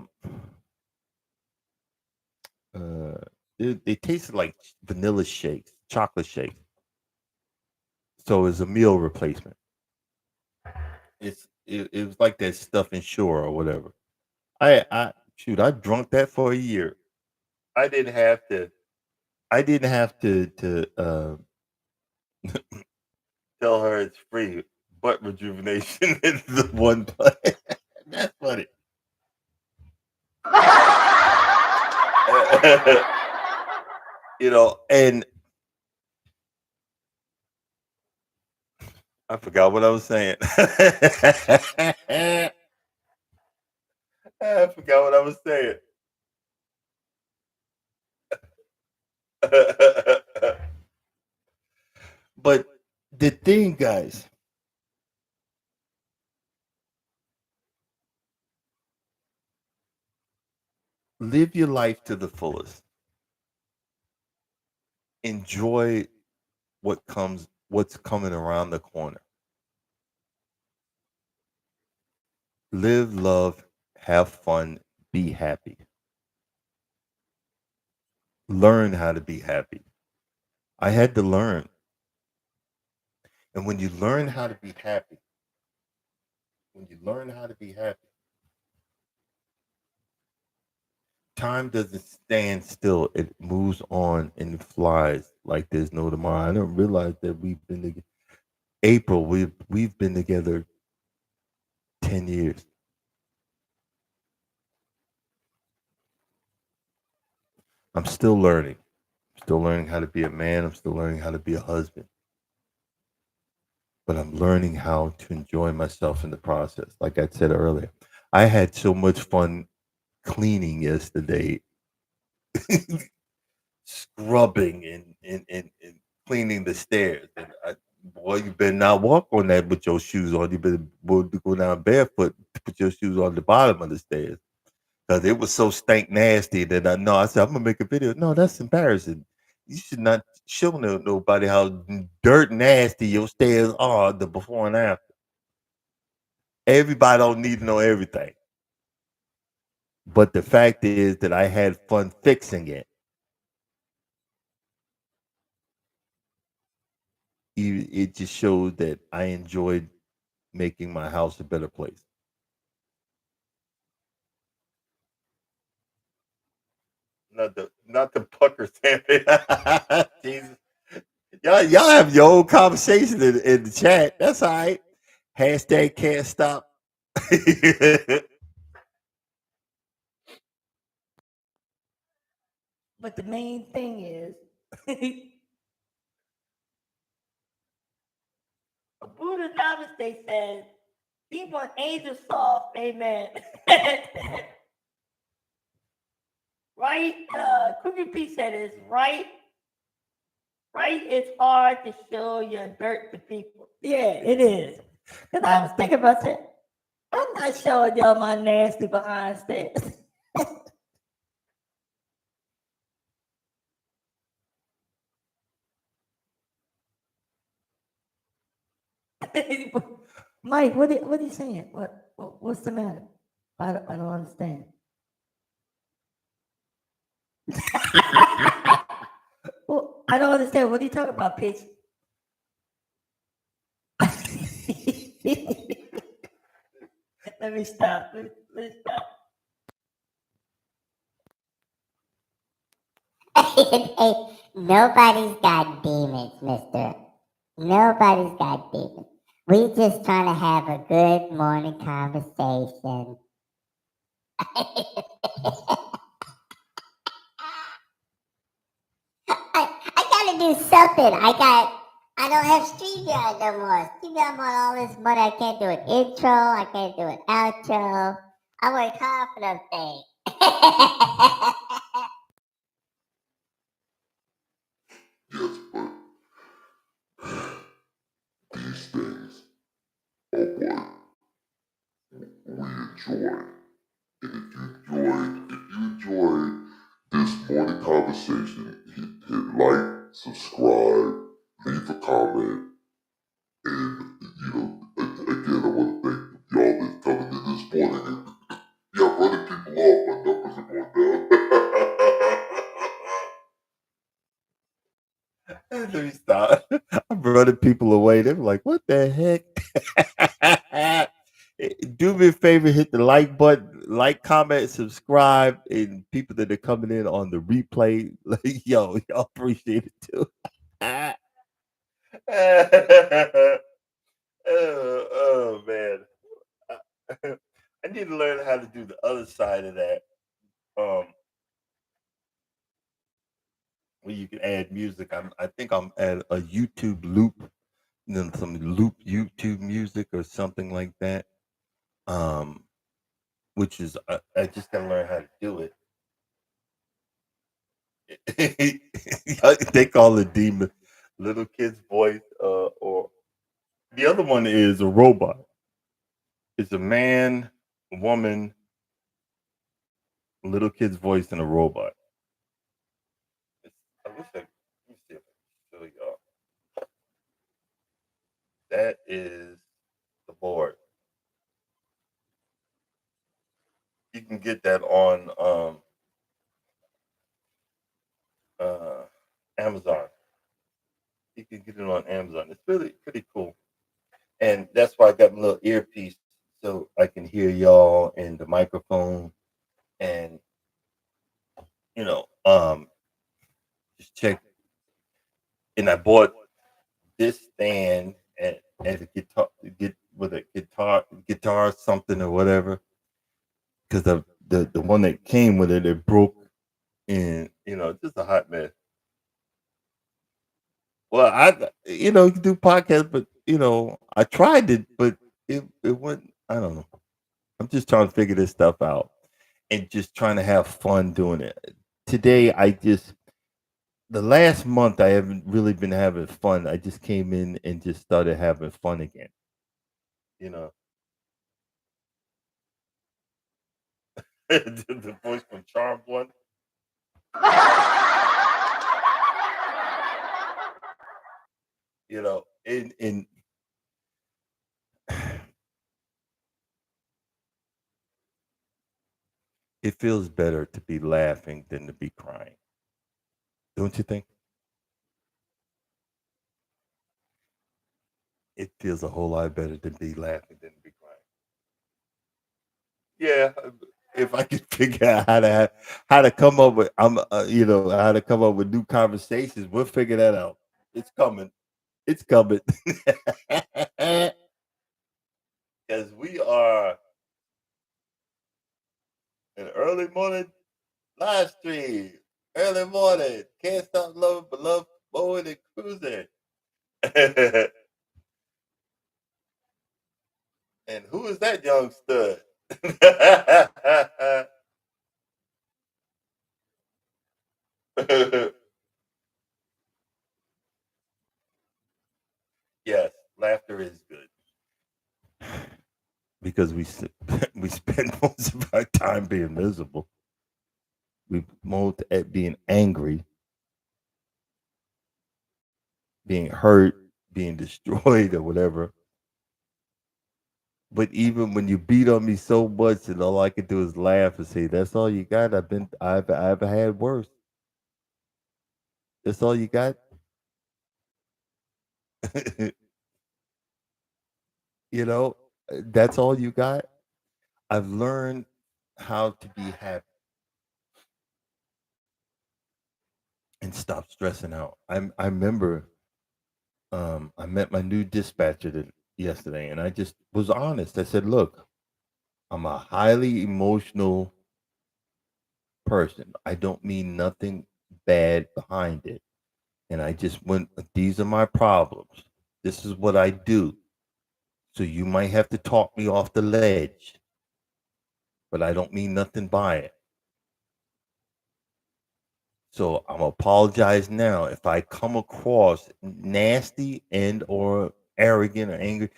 they tasted like vanilla shakes, chocolate shakes. So it's a meal replacement. It was like that stuff in Shore or whatever. I drunk that for a year. I didn't have to. I didn't have to tell her it's free. Butt rejuvenation is the one place. That's funny. And I forgot what I was saying. I forgot what I was saying. But the thing, guys, live your life to the fullest. Enjoy what's coming around the corner. Live, love, have fun, be happy. Learn how to be happy. I had to learn. And when you learn how to be happy, when you learn how to be happy, time doesn't stand still. It moves on and flies like there's no tomorrow. I don't realize that we've been together. April, we've been together 10 years. I'm still learning. Still learning how to be a man. I'm still learning how to be a husband. But I'm learning how to enjoy myself in the process. Like I said earlier, I had so much fun cleaning yesterday, scrubbing and cleaning the stairs. And boy, you better not walk on that with your shoes on. You better go down barefoot, put your shoes on the bottom of the stairs. Because it was so stank nasty that I know. I said, I'm going to make a video. No, that's embarrassing. You should not show nobody how dirt nasty your stairs are, the before and after. Everybody don't need to know everything. But the fact is that I had fun fixing it. It just shows that I enjoyed making my house a better place. not the pucker stamping. Jesus. Y'all have your own conversation in the chat. That's all right. Hashtag can't stop. But the main thing is, Buddha Namaste says, keep on angel soft, amen. Right? Cookie P said it's right. Right? It's hard to show your dirt to people. Yeah, it is. Because I was thinking about that. I'm not showing y'all my nasty behind stairs. Mike, what are you saying? What's the matter? I don't understand. Well, I don't understand. What are you talking about, Peach? Let me stop. Let me stop. Hey, nobody's got demons, mister. Nobody's got demons. We just trying to have a good morning conversation. I gotta do something. I don't have StreamYard no more. StreamYard want all this money. I can't do an intro. I can't do an outro. I work hard for them things. Yes, but these things are what we enjoy. And if you enjoyed this morning conversation, hit like, subscribe, leave a comment, and again, I want to thank y'all that's coming in this morning. Yeah, running people off, my numbers are going down. Let me stop. I'm running people away. They're like, what the heck? Do me a favor, hit the like button, like, comment, subscribe, and people that are coming in on the replay, like, y'all appreciate it too. oh man. I need to learn how to do the other side of that. Where you can add music. I think I'm at a YouTube loop, some loop YouTube music or something like that. Which is I just gotta learn how to do it. They call it demon, little kid's voice, or the other one is a robot. It's a man, woman, little kid's voice, and a robot. I wish let me see if I can show y'all. That is the board. You can get that on Amazon. You can get it on Amazon. It's really pretty cool. And that's why I got my little earpiece so I can hear y'all and the microphone and just check. And I bought this stand and a guitar, get with a guitar something or whatever, because the one that came with it broke, and just a hot mess. Well, you can do podcasts, but I tried it, but it went. I don't know. I'm just trying to figure this stuff out and just trying to have fun doing it. Today, the last month I haven't really been having fun. I just came in and just started having fun again. You know, the voice from Charmed one. In it feels better to be laughing than to be crying. Don't you think? It feels a whole lot better to be laughing than to be crying. Yeah, if I could figure out how to come up with how to come up with new conversations, we'll figure that out. It's coming. It's coming. Because we are an early morning live stream. Early morning. Can't stop loving but love mowing and cruising. And who is that young stud? Yes, laughter is good because we spend most of our time being miserable. We most at being angry, being hurt, being destroyed, or whatever. But even when you beat on me so much, and all I can do is laugh and say, "That's all you got." I've had worse. That's all you got. That's all you got. I've learned how to be happy and stop stressing out. I remember I met my new dispatcher yesterday, and I just was honest. I said, "Look, I'm a highly emotional person. I don't mean nothing bad behind it. And I just went, these are my problems. This is what I do. So you might have to talk me off the ledge, but I don't mean nothing by it. So I'm apologize now if I come across nasty and or arrogant or angry.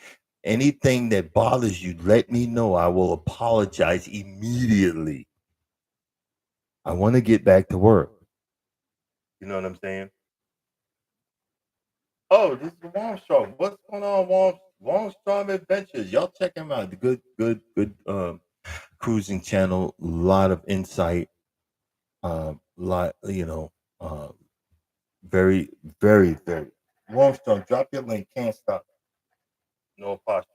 Anything that bothers you, let me know. I will apologize immediately. I want to get back to work. You know what I'm saying? Oh, this is Warmstrom. What's going on, Warmstrom Adventures? Y'all check him out. The good cruising channel. A lot of insight. Lot very, very, very. Warmstrom, drop your link. Can't stop. No apostrophe.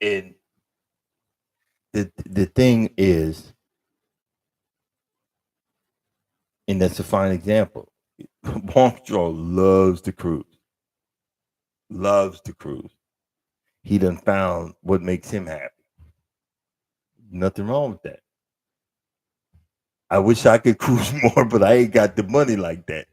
And the thing is, and that's a fine example. Warmstrom loves to cruise. Loves to cruise. He done found what makes him happy. Nothing wrong with that. I wish I could cruise more, but I ain't got the money like that.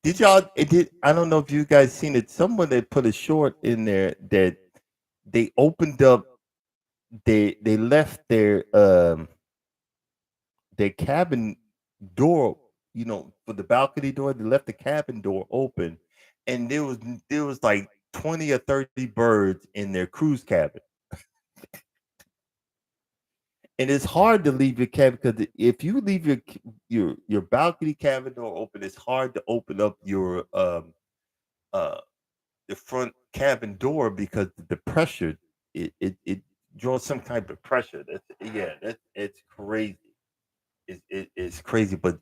Did y'all? I don't know if you guys seen it. Someone that put a short in there that they opened up. They left their cabin door, for the balcony door. They left the cabin door open, and there was like 20 or 30 birds in their cruise cabin. And it's hard to leave your cabin because if you leave your balcony cabin door open, it's hard to open up your the front cabin door because the pressure it draws some type of pressure. It's crazy. It's crazy, but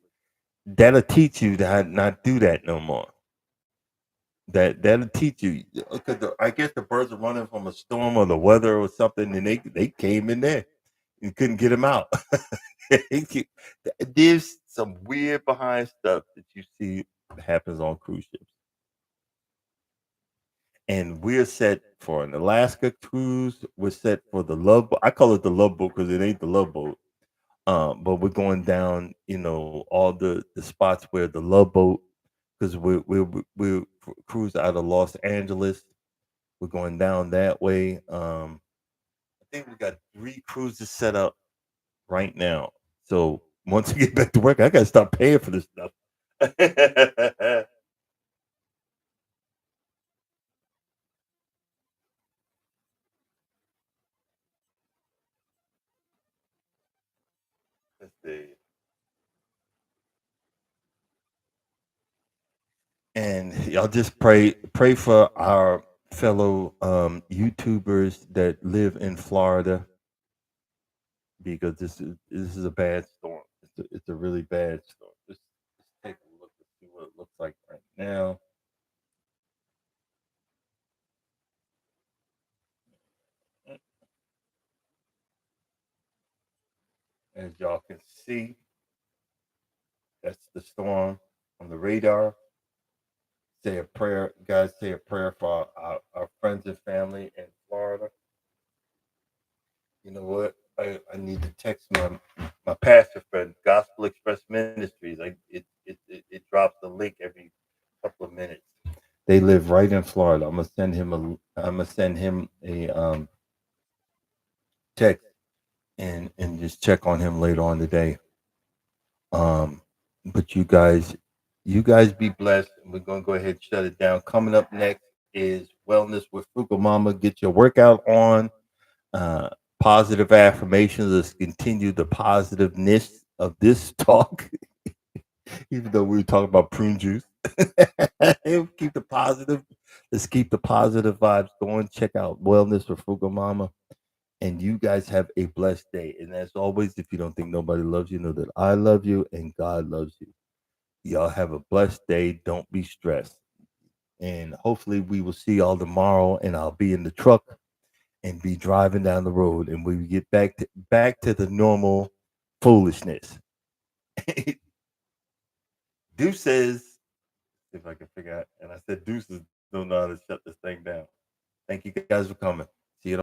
that'll teach you to not do that no more. That'll teach you because I guess the birds are running from a storm or the weather or something, and they came in there. You couldn't get them out. There's some weird behind stuff that you see happens on cruise ships. And we're set for an Alaska cruise. We're set for the Love Boat. I call it the Love Boat because it ain't the Love Boat. But we're going down, all the spots where the Love Boat, because we cruise out of Los Angeles. We're going down that way. I think we got 3 cruises set up right now. So once I get back to work, I gotta start paying for this stuff. Let's see. And y'all just pray for our fellow YouTubers that live in Florida because this is a bad storm. it's a really bad storm. Let's take a look and see what it looks like right now. As y'all can see, that's the storm on the radar. Say a prayer, guys. Say a prayer for our friends and family in Florida. You know what? I need to text my pastor friend, Gospel Express Ministries. It drops the link every couple of minutes. They live right in Florida. I'm gonna send him a text and just check on him later on today. But you guys be blessed. And we're gonna go ahead and shut it down. Coming up next is Wellness with Frugal Mama. Get your workout on. Positive affirmations. Let's continue the positiveness of this talk. Even though we were talking about prune juice. Keep the positive. Let's keep the positive vibes going. Check out Wellness with Frugal Mama. And you guys have a blessed day. And as always, if you don't think nobody loves you, know that I love you and God loves you. Y'all have a blessed day. Don't be stressed. And hopefully we will see y'all tomorrow. And I'll be in the truck and be driving down the road. And we get back to the normal foolishness. Deuces. If I can figure out. And I said deuces don't know how to shut this thing down. Thank you guys for coming.